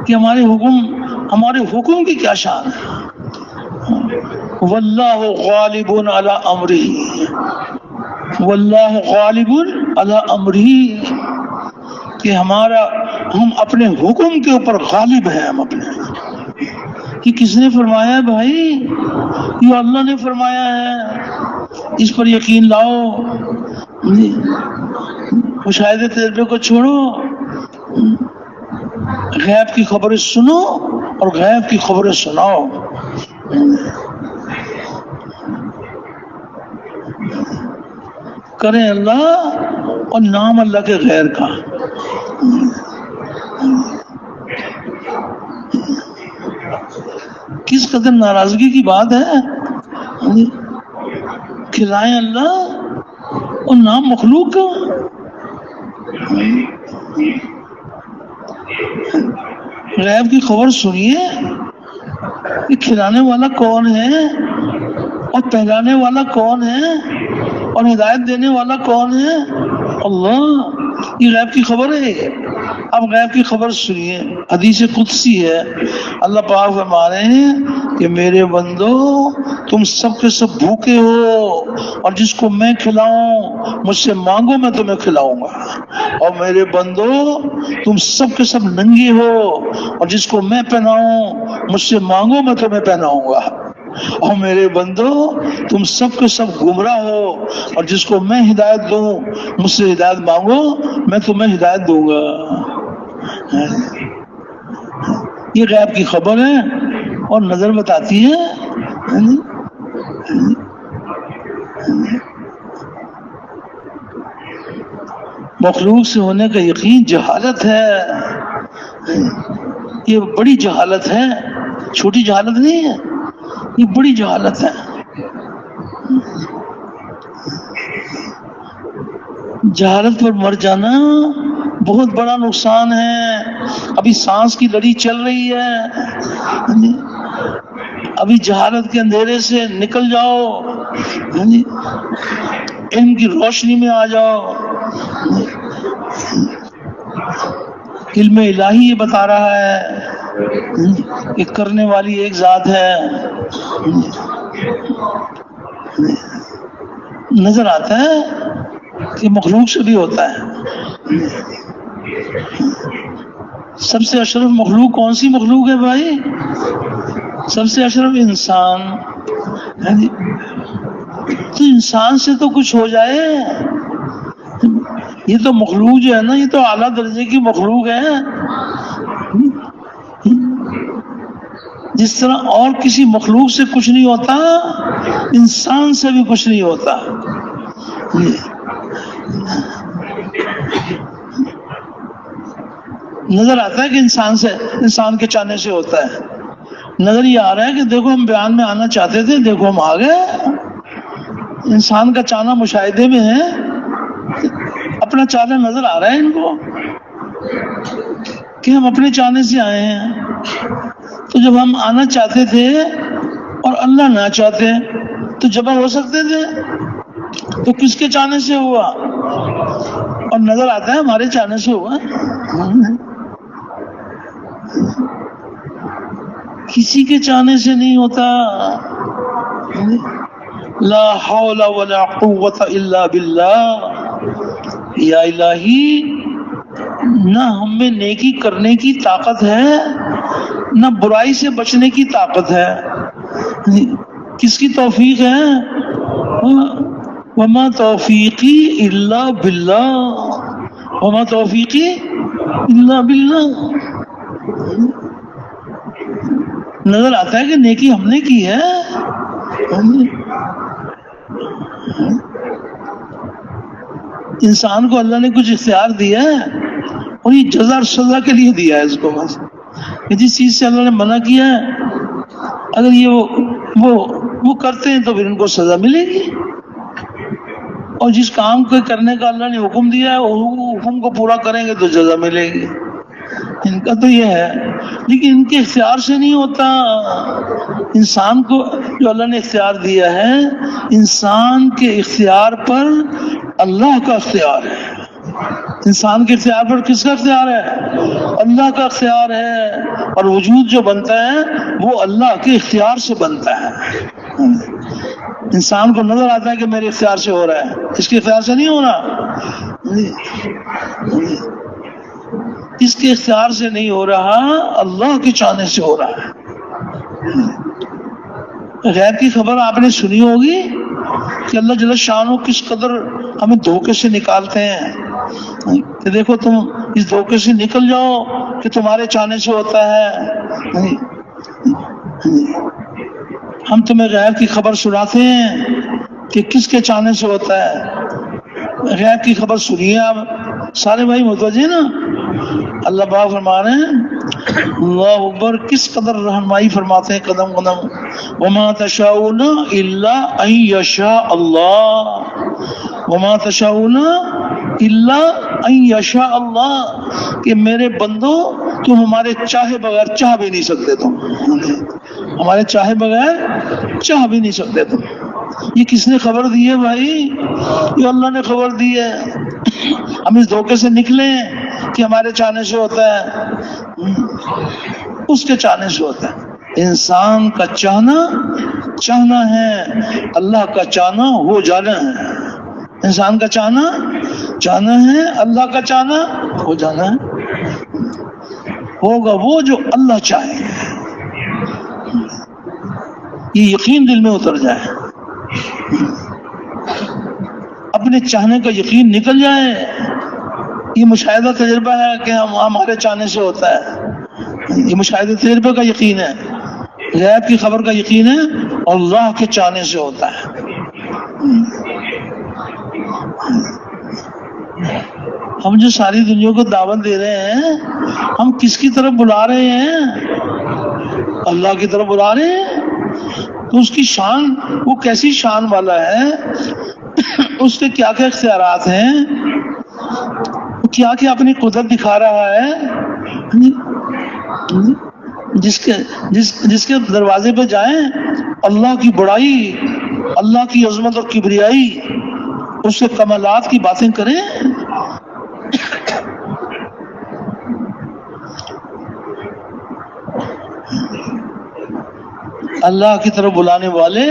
کہ ہمارے حکم کی کیا شان ہے. واللہ غالب علی امرہ، واللہ غالب علی امرہ، کہ ہم اپنے حکم کے اوپر غالب ہیں. ہم اپنے کہ کس نے فرمایا ہے بھائی؟ یہ اللہ نے فرمایا ہے. اس پر یقین لاؤ، مشاہدے تجربے کو چھوڑو، غیب کی خبریں سنو اور غیب کی خبریں سناؤ. کریں اللہ اور نام اللہ کے غیر کا. کس قدر ناراضگی کی بات ہے. کھلائیں اللہ اور نام مخلوق کا. غیب کی خبر سنیے کہ کھلانے والا کون ہے اور پہلانے والا کون ہے اور ہدایت دینے والا کون ہے. اللہ. یہ غیب کی خبر ہے. اب غیب کی خبر سنیے. حدیث قدسی ہے. اللہ پاک فرما رہے ہیں کہ میرے بندو تم سب کے سب بھوکے ہو اور جس کو میں کھلاؤں مجھ سے مانگو میں تمہیں کھلاؤں گا. اور میرے بندو تم سب کے سب ننگے ہو اور جس کو میں پہناؤں مجھ سے مانگو میں تمہیں پہناؤں گا. اور میرے بندو تم سب کے سب گمراہ ہو اور جس کو میں ہدایت دوں مجھ سے ہدایت مانگو میں تمہیں ہدایت دوں گا. یہ غیب کی خبر ہے اور نظر بتاتی ہے. مخلوق سے ہونے کا یقین جہالت ہے. یہ بڑی جہالت ہے. چھوٹی جہالت نہیں ہے. یہ بڑی جہالت ہے. جہالت پر مر جانا بہت بڑا نقصان ہے. ابھی سانس کی لڑی چل رہی ہے. ابھی جہالت کے اندھیرے سے نکل جاؤ. علم کی روشنی میں آ جاؤ. علم الہی یہ بتا رہا ہے کہ کرنے والی ایک ذات ہے. نظر آتا ہے کہ مخلوق سے بھی ہوتا ہے. سب سے اشرف مخلوق کون سی مخلوق ہے بھائی؟ سب سے اشرف انسان. تو انسان سے تو کچھ ہو جائے. یہ تو مخلوق جو ہے نا یہ تو اعلیٰ درجے کی مخلوق ہے. جس طرح اور کسی مخلوق سے کچھ نہیں ہوتا انسان سے بھی کچھ نہیں ہوتا. نظر آتا ہے کہ انسان کے چاہنے سے ہوتا ہے. نظر یہ آ رہا ہے کہ دیکھو ہم بیان میں آنا چاہتے تھے دیکھو ہم آ گئے. انسان کا چاہنا مشاہدے میں ہے. اپنا چاہنا نظر آ رہا ہے ان کو کہ ہم اپنے چاہنے سے آئے ہیں. تو جب ہم آنا چاہتے تھے اور اللہ نہ چاہتے تو جمع ہو سکتے تھے؟ تو کس کے چاہنے سے ہوا؟ اور نظر آتا ہے ہمارے چاہنے سے ہوا. کسی کے چاہنے سے نہیں ہوتا. لا حول ولا قوت الا باللہ. یا الہی نہ ہم میں نیکی کرنے کی طاقت ہے نہ برائی سے بچنے کی طاقت ہے. کس کی توفیق ہے؟ وما توفیقی الا باللہ. وما توفیقی الا باللہ. نظر آتا ہے کہ نیکی ہم نے کی ہے. انسان کو اللہ نے کچھ اختیار دیا ہے اور یہ جزا اور سزا کے لیے دیا ہے اس کو. بس جس چیز سے اللہ نے منع کیا ہے اگر یہ وہ کرتے ہیں تو پھر ان کو سزا ملے گی. اور جس کام کو کرنے کا اللہ نے حکم دیا ہے وہ حکم کو پورا کریں گے تو جزا ملے گی. ان کا تو یہ ہے لیکن ان کے اختیار سے نہیں ہوتا. انسان کو جو اللہ نے اختیار دیا ہے انسان کے اختیار پر اللہ کا اختیار ہے. انسان کے اختیار پر کس کا اختیار ہے؟ اللہ کا اختیار ہے. اور وجود جو بنتا ہے وہ اللہ کے اختیار سے بنتا ہے. انسان کو نظر آتا ہے کہ میرے اختیار سے ہو رہا ہے. اس کے اختیار سے نہیں ہو رہا. اس کے اختیار سے نہیں ہو رہا اللہ کے چاہنے سے ہو رہا ہے. غیب کی خبر آپ نے سنی ہوگی کہ اللہ جل شانہ کس قدر ہمیں دھوکے سے نکالتے ہیں کہ دیکھو تم اس دھوکے سے نکل جاؤ کہ تمہارے چاہنے سے ہوتا ہے. ہم تمہیں غیب کی خبر سناتے ہیں کہ کس کے چاہنے سے ہوتا ہے. غیب کی خبر سنیے آپ سارے بھائی متوجہ نا. اللہ پاک فرما رہے ہیں اللہ اکبر، کس قدر رہنمائی فرماتے ہیں قدم قدم. وما تشاؤون الا ان یشاء اللہ، وما تشاؤون الا ان یشاء اللہ، کہ میرے بندو تم ہمارے چاہے بغیر چاہ بھی نہیں سکتے، تم ہمارے چاہے بغیر چاہ بھی نہیں سکتے تم. یہ کس نے خبر دی ہے بھائی؟ یہ اللہ نے خبر دی ہے. ہم اس دھوکے سے نکلیں کہ ہمارے چاہنے سے ہوتا ہے، اس کے چاہنے سے ہوتا ہے. انسان کا چاہنا چاہنا ہے، اللہ کا چاہنا ہو جانا ہے. انسان کا چاہنا چاہنا ہے، اللہ کا چاہنا ہو جانا ہے. ہوگا وہ جو اللہ چاہے. یہ یقین دل میں اتر جائے، اپنے چاہنے کا یقین نکل جائے. یہ مشاہدہ تجربہ ہے کہ ہمارے چاہنے سے ہوتا ہے. یہ مشاہدہ تجربے کا یقین ہے، غیب کی خبر کا یقین ہے، اور اللہ کے چاہنے سے ہوتا ہے. ہم جو ساری دنیا کو دعوت دے رہے ہیں، ہم کس کی طرف بلا رہے ہیں؟ اللہ کی طرف بلا رہے ہیں. تو اس کی شان، وہ کیسی شان والا ہے، اس کے کیا کیا اختیارات ہیں، کیا کیا اپنی قدرت دکھا رہا ہے. جس کے دروازے پہ جائیں، اللہ کی بڑائی، اللہ کی عظمت اور کبریائی، اس کے کمالات کی باتیں کریں. اللہ کی طرف بلانے والے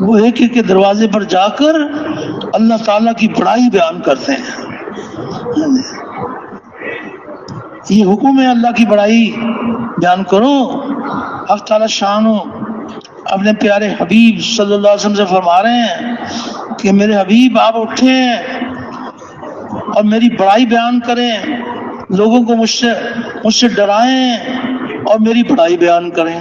وہ ایک ایک کے دروازے پر جا کر اللہ تعالیٰ کی بڑائی بیان کرتے ہیں. یہ حکم ہے اللہ کی بڑائی بیان کرو. حق تعالیٰ شان ہو اپنے پیارے حبیب صلی اللہ علیہ وسلم سے فرما رہے ہیں کہ میرے حبیب آپ اٹھیں اور میری بڑائی بیان کریں، لوگوں کو مجھ سے ڈرائیں اور میری بڑائی بیان کریں.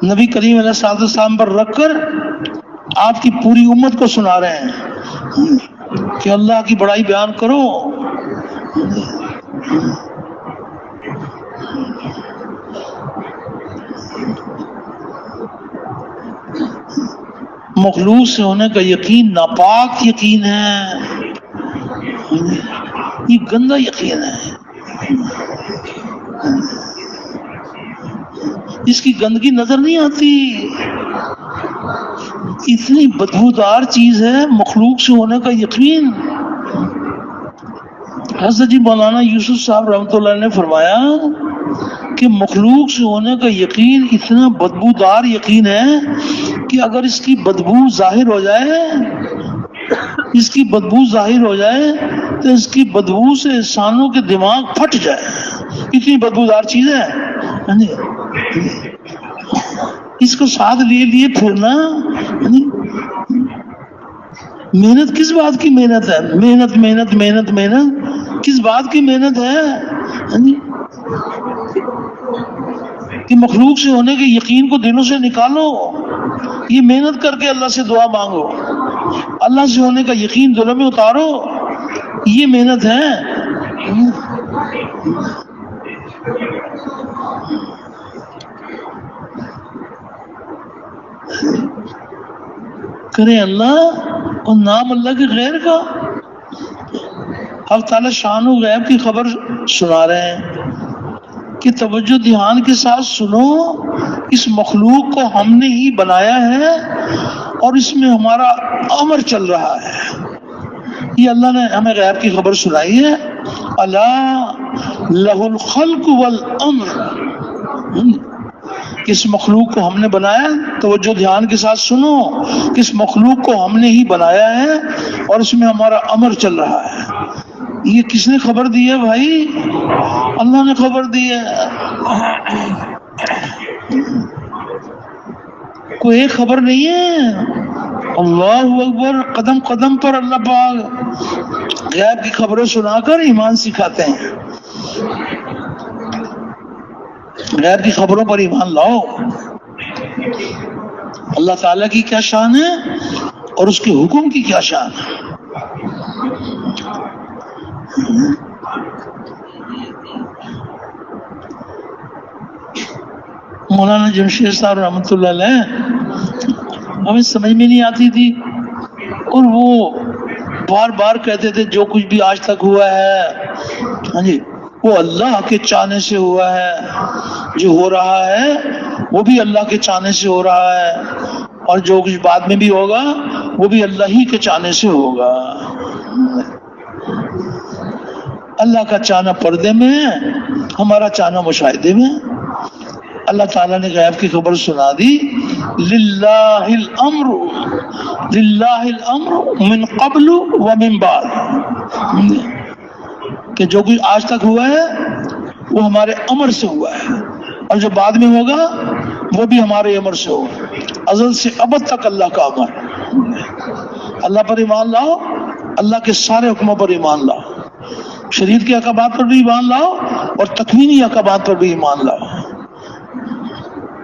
نبی کریم علیہ الصلوۃ والسلام پر رکھ کر آپ کی پوری امت کو سنا رہے ہیں کہ اللہ کی بڑائی بیان کرو. مخلوق سے ہونے کا یقین ناپاک یقین ہے، یہ گندا یقین ہے. اس کی گندگی نظر نہیں آتی. اتنی بدبودار چیز ہے مخلوق سے ہونے کا یقین. حضرت جی مولانا یوسف صاحب رحمۃ اللہ علیہ نے فرمایا کہ مخلوق سے ہونے کا یقین اتنا بدبودار یقین ہے کہ اگر اس کی بدبو ظاہر ہو جائے، اس کی بدبو ظاہر ہو جائے تو اس کی بدبو سے انسانوں کے دماغ پھٹ جائے. اتنی بدبودار چیز ہے. اس کو ساتھ لیے پھرنا، محنت کس بات کی محنت ہے؟ محنت محنت محنت محنت کس بات کی محنت ہے کہ مخلوق سے ہونے کے یقین کو دلوں سے نکالو. یہ محنت کر کے اللہ سے دعا مانگو، اللہ سے ہونے کا یقین دلوں میں اتارو. یہ محنت ہے. کرے اللہ اور نام اللہ کے غیر کا. حق تعالی شان و غیب کی خبر سنا رہے ہیں کہ توجہ دھیان کے ساتھ سنو. اس مخلوق کو ہم نے ہی بنایا ہے اور اس میں ہمارا امر چل رہا ہے. یہ اللہ نے ہمیں غیب کی خبر سنائی ہے. الا لہ الخلق والامر. کس مخلوق کو ہم نے بنایا، توجہ دھیان کے ساتھ سنو، کس مخلوق کو ہم نے ہی بنایا ہے اور اس میں ہمارا امر چل رہا ہے. یہ کس نے خبر دی ہے بھائی؟ اللہ نے خبر دی ہے. کوئی ایک خبر نہیں ہے. اللہ اکبر. قدم قدم پر اللہ پاک غیب کی خبریں سنا کر ایمان سکھاتے ہیں. غیر کی خبروں پر ایمان لاؤ. اللہ تعالیٰ کی کیا شان ہے اور اس کے حکم کی کیا شان ہے. مولانا جمشید صاحب رحمۃ اللہ علیہ ہمیں سمجھ میں نہیں آتی تھی، اور وہ بار بار کہتے تھے جو کچھ بھی آج تک ہوا ہے ہاں جی وہ اللہ کے چاہنے سے ہوا ہے، جو ہو رہا ہے وہ بھی اللہ کے چاہنے سے ہو رہا ہے، اور جو کچھ بعد میں بھی ہوگا وہ بھی اللہ ہی کے چاہنے سے ہوگا. اللہ کا چاہنا پردے میں ہے، ہمارا چاہنا مشاہدے میں. اللہ تعالیٰ نے غیب کی خبر سنا دی، للہ الامر من قبل و من بعد، کہ جو کچھ آج تک ہوا ہے وہ ہمارے امر سے ہوا ہے، اور جو بعد میں ہوگا وہ بھی ہمارے امر سے ہوگا. ازل سے ابد تک اللہ کا امر. اللہ پر ایمان لاؤ، اللہ کے سارے حکموں پر ایمان لاؤ، شریعت کے احکامات پر بھی ایمان لاؤ اور تکوینی احکامات پر بھی ایمان لاؤ.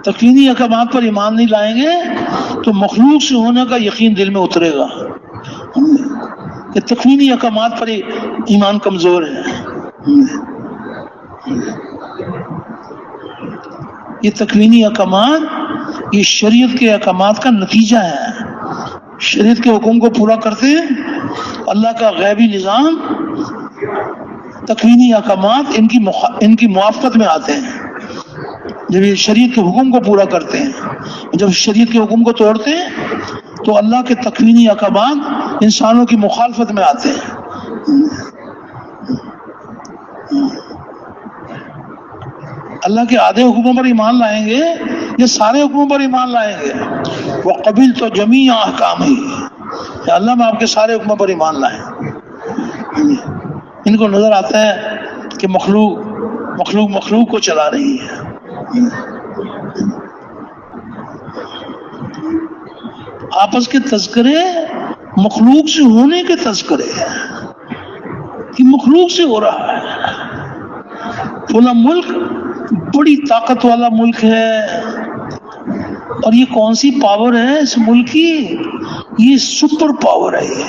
تکوینی احکامات پر ایمان نہیں لائیں گے تو مخلوق سے ہونے کا یقین دل میں اترے گا کہ تکوینی احکامات پر ایمان کمزور ہے. یہ تکوینی احکامات یہ شریعت کے احکامات کا نتیجہ ہے. شریعت کے حکم کو پورا کرتے ہیں، اللہ کا غیبی نظام، تکوینی احکامات ان کی موافقت میں آتے ہیں. جب یہ شریعت کے حکم کو پورا کرتے ہیں، جب شریعت کے حکم کو توڑتے ہیں تو اللہ کے تکوینی احکامات انسانوں کی مخالفت میں آتے ہیں. اللہ کے آدھے حکموں پر ایمان لائیں گے یا سارے حکموں پر ایمان لائیں گے؟ وَقَبِلْتُ جَمِيعَ أَحْكَامِهِ، اللہ میں آپ کے سارے حکموں پر ایمان لائیں. ان کو نظر آتا ہے کہ مخلوق کو چلا رہی ہے. آپس کے تذکرے مخلوق سے ہونے کے تذکرے کہ مخلوق سے ہو رہا ہے. فلاں ملک بڑی طاقت والا ملک ہے، اور یہ کون سی پاور ہے اس ملک کی؟ یہ سپر پاور ہے. یہ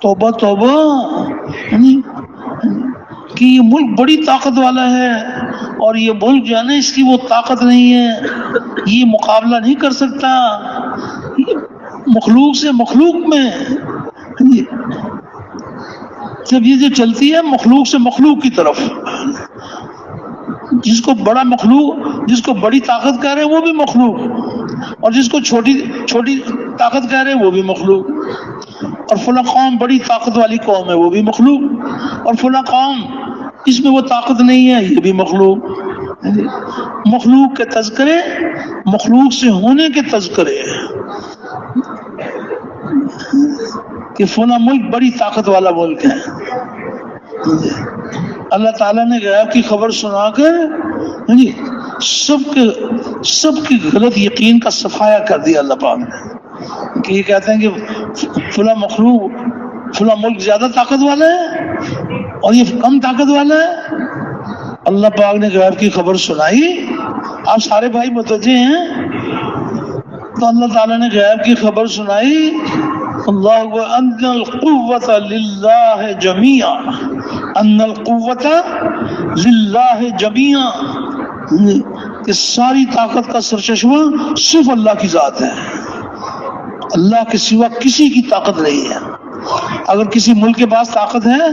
توبہ توبہ کہ یہ ملک بڑی طاقت والا ہے، اور یہ ملک جو ہے نا اس کی وہ طاقت نہیں ہے، یہ مقابلہ نہیں کر سکتا. مخلوق سے مخلوق میں جب یہ جو چلتی ہے مخلوق سے مخلوق کی طرف، جس کو بڑا مخلوق، جس کو بڑی طاقت کہہ رہے وہ بھی مخلوق، اور جس کو چھوٹی طاقت کہہ رہے وہ بھی مخلوق. اور فلاں قوم بڑی طاقت والی قوم ہے وہ بھی مخلوق، اور فلاں قوم اس میں وہ طاقت نہیں ہے یہ بھی مخلوق. مخلوق کے تذکرے مخلوق سے ہونے کے تذکرے کہ فلاں ملک بڑی طاقت والا ملک ہے. اللہ تعالیٰ نے غیب کی خبر سنا کر سب کے غلط یقین کا صفایا کر دیا اللہ پاک نے، کہ یہ کہتے ہیں کہ فلاں ملک زیادہ طاقت والا ہے اور یہ کم طاقت والا ہے. اللہ پاک نے غیب کی خبر سنائی. آپ سارے بھائی متوجہ ہیں؟ تو اللہ تعالیٰ نے غیب کی خبر سنائی. اللہ ان القوۃ للہ جمیعا، ان القوۃ للہ جمیعا، کہ ساری طاقت کا سرچشمہ صرف اللہ کی ذات ہے، اللہ کے سوا کسی کی طاقت نہیں ہے. اگر کسی ملک کے پاس طاقت ہے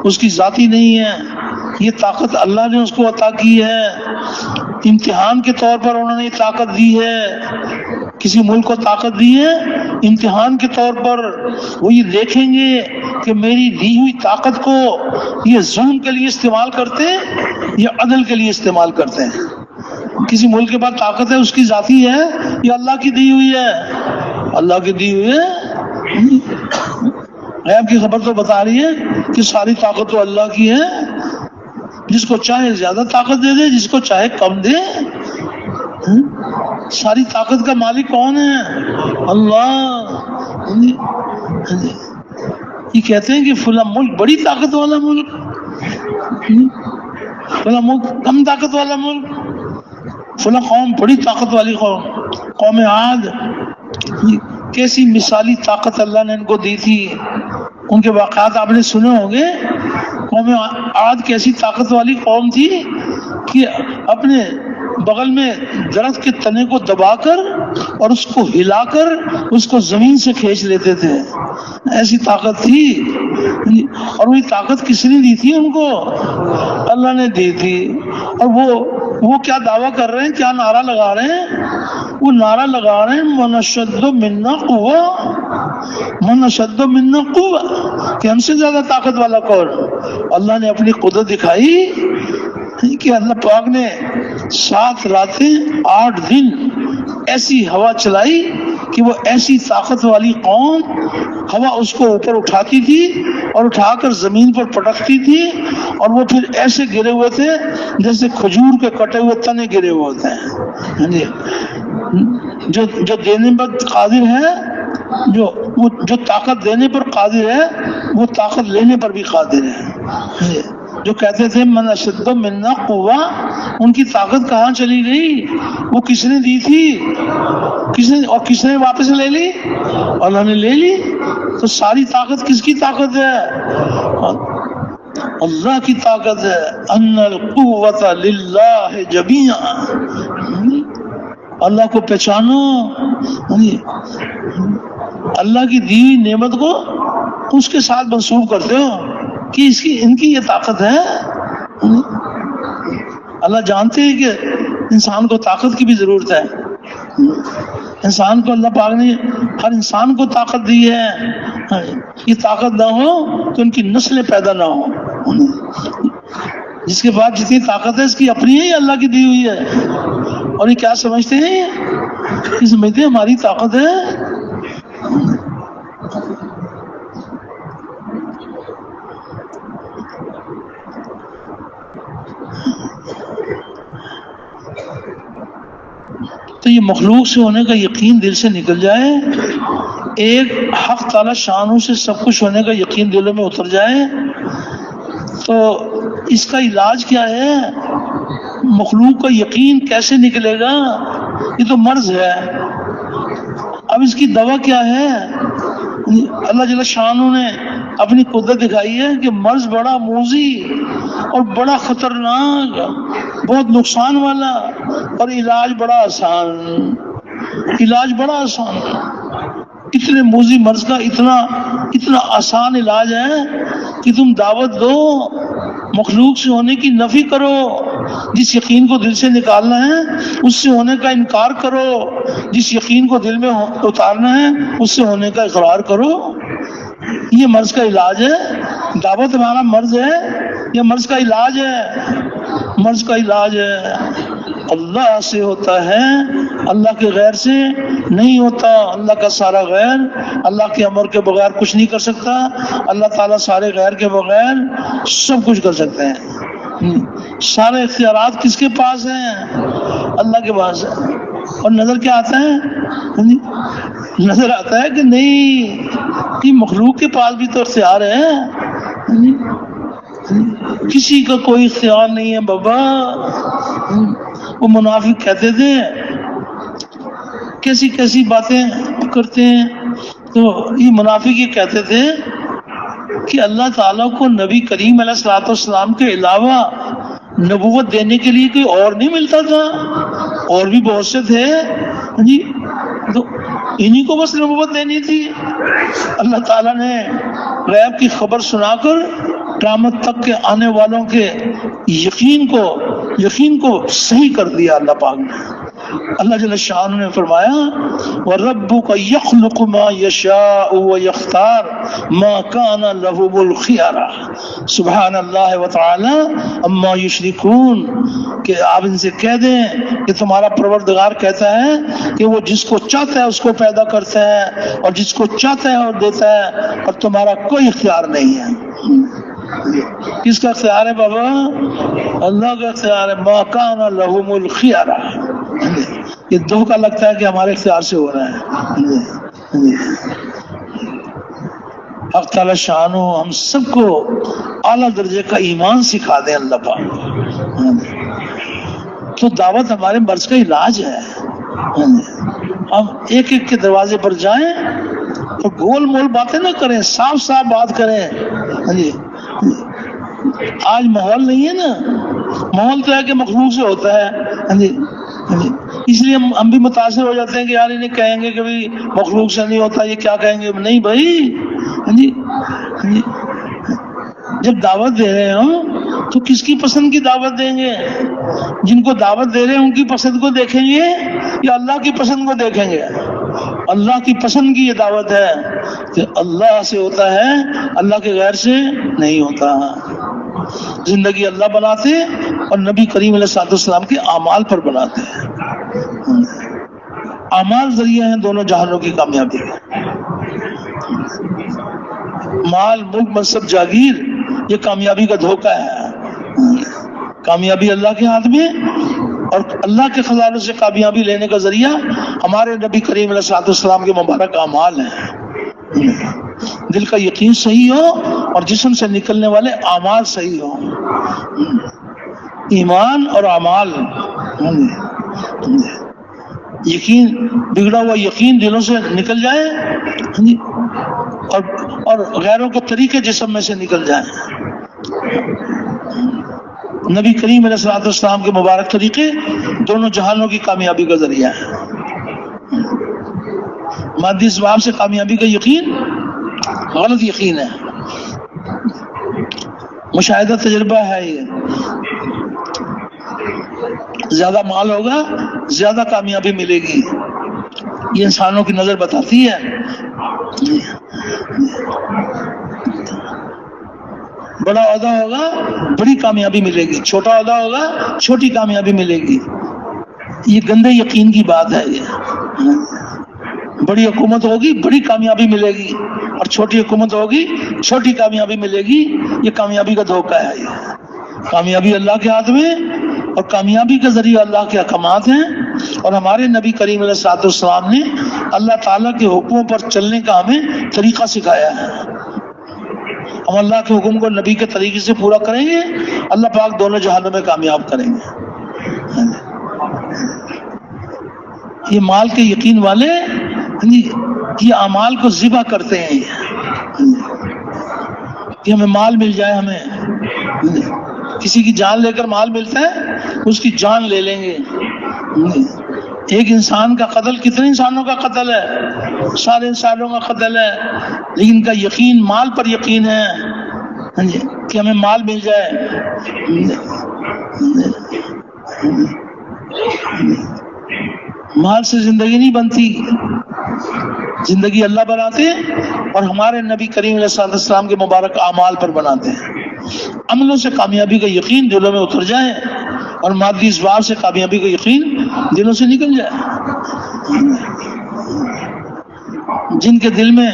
اس کی ذاتی نہیں ہے، یہ طاقت اللہ نے اس کو عطا کی ہے، امتحان کے طور پر انہوں نے یہ طاقت دی ہے. کسی ملک کو طاقت دی ہے امتحان کے طور پر، وہ یہ دیکھیں گے کہ میری دی ہوئی طاقت کو یہ ظلم کے لیے استعمال کرتے ہیں یا عدل کے لیے استعمال کرتے ہیں. کسی ملک کے پاس طاقت ہے اس کی ذاتی ہے یا اللہ کی دی ہوئی ہے؟ اللہ کی دی ہوئی ہے. غیب کی خبر تو بتا رہی ہے کہ ساری طاقت تو اللہ کی ہے، جس کو چاہے زیادہ طاقت دے دے، جس کو چاہے کم دے. ساری طاقت کا مالک کون ہے؟ اللہ. یہ کہتے ہیں کہ فلاں ملک بڑی طاقت والا ملک، فلاں ملک کم طاقت والا ملک، فلاں قوم بڑی طاقت والی قوم. قوم عاد کیسی مثالی طاقت اللہ نے ان کو دی تھی. ان کے واقعات آپ نے سنے ہوں گے. قوم عاد کیسی طاقت والی قوم تھی کہ اپنے بغل میں درخت کے تنے کو دبا کر اور اس کو ہلا کر اس کو زمین سے کھینچ لیتے تھے. ایسی طاقت تھی. اور وہی طاقت کس نے دی تھی ان کو؟ اللہ نے دی تھی. اور وہ کیا دعویٰ کر رہے ہیں, کیا نعرہ لگا رہے ہیں؟ وہ نعرہ لگا رہے ہیں من اشد منا قوہ, من اشد منا قوہ, کہ ہم سے زیادہ طاقت والا کون؟ اللہ نے اپنی قدرت دکھائی کہ اللہ پاک نے 7 راتیں 8 دن ایسی ہوا چلائی کہ وہ ایسی طاقت والی قوم, ہوا اس کو اوپر اٹھاتی تھی اور اٹھا کر زمین پر پٹکتی تھی, اور وہ پھر ایسے گرے ہوئے تھے جیسے کھجور کے کٹے ہوئے تنے گرے ہوئے ہوتے ہیں. جو دینے پر قادر ہے, جو طاقت دینے پر قادر ہے, وہ طاقت لینے پر بھی قادر ہے. جو کہتے تھے من اشد منا قوہ, ان کی طاقت کہاں چلی گئی؟ وہ کس نے دی تھی؟ کس نے واپس لے لی؟ اللہ نے لے لی. تو ساری طاقت کس کی طاقت ہے؟ اللہ کی طاقت ہے. ان القوۃ للہ جمیعا. اللہ کو پہچانو, اللہ کی دی ہوئی نعمت کو اس کے ساتھ منسوب کرتے ہو کہ ان کی یہ طاقت ہے. اللہ جانتے ہیں کہ انسان کو طاقت کی بھی ضرورت ہے. انسان کو اللہ پاک نے ہر انسان کو طاقت دی ہے. یہ طاقت نہ ہو تو ان کی نسلیں پیدا نہ ہو. جس کے بعد جتنی طاقت ہے اس کی اپنی ہی اللہ کی دی ہوئی ہے. اور یہ کیا سمجھتے ہیں؟ یہ سمجھتے ہیں ہماری طاقت ہے. تو یہ مخلوق سے ہونے کا یقین دل سے نکل جائے, ایک حق تعالی شانوں سے سب کچھ ہونے کا یقین دلوں میں اتر جائے, تو اس کا علاج کیا ہے؟ مخلوق کا یقین کیسے نکلے گا؟ یہ تو مرض ہے. اب اس کی دوا کیا ہے؟ اللہ جل شانہ نے اپنی قدرت دکھائی ہے کہ مرض بڑا موذی اور بڑا خطرناک, بہت نقصان والا, اور علاج بڑا آسان. علاج بڑا آسان. اتنے موذی مرض کا اتنا آسان علاج ہے کہ تم دعوت دو, مخلوق سے ہونے کی نفی کرو, جس یقین کو دل سے نکالنا ہے اس سے ہونے کا انکار کرو, جس یقین کو دل میں اتارنا ہے اس سے ہونے کا اقرار کرو. یہ مرض کا علاج ہے. دعوت ہمارا مرض ہے, یہ مرض کا علاج ہے. مرض کا علاج ہے. اللہ سے ہوتا ہے, اللہ کے غیر سے نہیں ہوتا. اللہ کا سارا غیر اللہ کے امر کے بغیر کچھ نہیں کر سکتا. اللہ تعالیٰ سارے غیر کے بغیر سب کچھ کر سکتے ہیں. سارے اختیارات کس کے پاس ہیں؟ اللہ کے پاس ہے. اور نظر کیا آتا ہے؟ نظر آتا ہے کہ نہیں, کہ مخلوق کے پاس بھی تو اختیار ہے. کسی کا کوئی اختیار نہیں ہے بابا. وہ منافق کہتے تھے, کیسی باتیں کرتے ہیں. تو یہ منافق یہ کہتے تھے کہ اللہ تعالیٰ کو نبی کریم علیہ الصلوۃ والسلام کے علاوہ نبوت دینے کے لیے کوئی اور نہیں ملتا تھا. اور بھی بہت سے تھے جی, تو انہی کو بس نبوت دینی تھی. اللہ تعالیٰ نے غیب کی خبر سنا کر قیامت تک کے آنے والوں کے یقین کو صحیح کر دیا اللہ پاک نے. اللہ جل شانہ نے فرمایا وَرَبُّكَ يَخْلُقُ مَا يَشَاءُ وَيَخْتَارُ مَا كَانَ لَهُمُ الْخِيَرَةُ. سبحان اللہ وتعالی عما یشرکون. کہ آپ ان سے کہہ دیں کہ تمہارا پروردگار کہتا ہے کہ وہ جس کو چاہتا ہے اس کو پیدا کرتا ہے اور جس کو چاہتا ہے اور دیتا ہے, اور تمہارا کوئی اختیار نہیں ہے. کس کا اختیار ہے بابا؟ اللہ کا اختیار ہے. ما کان لہم الخیارہ. یہ دھوکہ لگتا ہے کہ ہمارے اختیار سے ہو رہا ہے. حق تعالی شانو ہم سب کو اعلیٰ درجے کا ایمان سکھا دیں اللہ پاک. تو دعوت ہمارے مرض کا علاج ہے. ہم ایک ایک کے دروازے پر جائیں اور گول مول باتیں نہ کریں، صاف صاف بات کریں. ہاں جی، آج ماحول نہیں ہے نا، ماحول تو ہے کہ مخلوق سے ہوتا ہے. ہاں جی، اس لیے ہم بھی متاثر ہو جاتے ہیں کہ یار انہیں کہیں گے کہ بھائی مخلوق سے نہیں ہوتا، یہ کیا کہیں گے. نہیں بھائی، ہاں جی، جب دعوت دے رہے ہوں تو کس کی پسند کی دعوت دیں گے؟ جن کو دعوت دے رہے ہیں ان کی پسند کو دیکھیں گے یا اللہ کی پسند کو دیکھیں گے؟ اللہ کی پسند کی یہ دعوت ہے کہ اللہ سے ہوتا ہے، اللہ کے غیر سے نہیں ہوتا. زندگی اللہ بناتے اور نبی کریم علیہ السلام کے اعمال پر بناتے ہیں. اعمال ذریعہ ہیں دونوں جہانوں کی کامیابی کے. مال، ملک، منصب، جاگیر یہ کامیابی کا دھوکہ ہے. کامیابی اللہ کے ہاتھ میں، اور اللہ کے خزانوں سے کامیابی لینے کا ذریعہ ہمارے نبی کریم علیہ السلام کے مبارک اعمال ہیں. دل کا یقین صحیح ہو اور جسم سے نکلنے والے اعمال صحیح ہوں. ایمان اور اعمال، یقین، بگڑا ہوا یقین دلوں سے نکل جائے اور غیروں کے طریقے جسم میں سے نکل جائیں. نبی کریم علیہ السلام کے مبارک طریقے دونوں جہانوں کی کامیابی کا ذریعہ ہے. مادی اسباب سے کامیابی کا یقین غلط یقین ہے، مشاہدہ تجربہ ہے. یہ زیادہ مال ہوگا زیادہ کامیابی ملے گی، یہ انسانوں کی نظر بتاتی ہے. بڑا عہدہ ہوگا بڑی کامیابی ملے گی، چھوٹا عہدہ ہوگا چھوٹی کامیابی ملے گی. یہ گندے یقین کی بات ہے. یہ بڑی حکومت ہوگی بڑی کامیابی ملے گی اور چھوٹی حکومت ہوگی چھوٹی کامیابی ملے گی. یہ کامیابی کا دھوکہ ہے. یہ کامیابی اللہ کے ہاتھ میں، اور کامیابی کا ذریعہ اللہ کے احکامات ہیں. اور ہمارے نبی کریم علیہ السلام نے اللہ تعالیٰ کے حکموں پر چلنے کا ہمیں طریقہ سکھایا ہے. ہم اللہ کے حکم کو نبی کے طریقے سے پورا کریں گے، اللہ پاک دونوں جہانوں میں کامیاب کریں گے. یہ مال کے یقین والے یہ اعمال کو ذبح کرتے ہیں کہ ہمیں مال مل جائے. ہمیں کسی کی جان لے کر مال ملتا ہے، اس کی جان لے لیں گے. ایک انسان کا قتل کتنے انسانوں کا قتل ہے؟ سارے انسانوں کا قتل ہے. لیکن ان کا یقین مال پر یقین ہے کہ ہمیں مال مل جائے. مال سے زندگی نہیں بنتی، زندگی اللہ بناتے اور ہمارے نبی کریم علیہ السلام کے مبارک اعمال پر بناتے ہیں. عملوں سے کامیابی کا یقین دلوں میں اتر جائے اور مادی اسباب سے کامیابی کا یقین دلوں سے نکل جائے. جن کے دل میں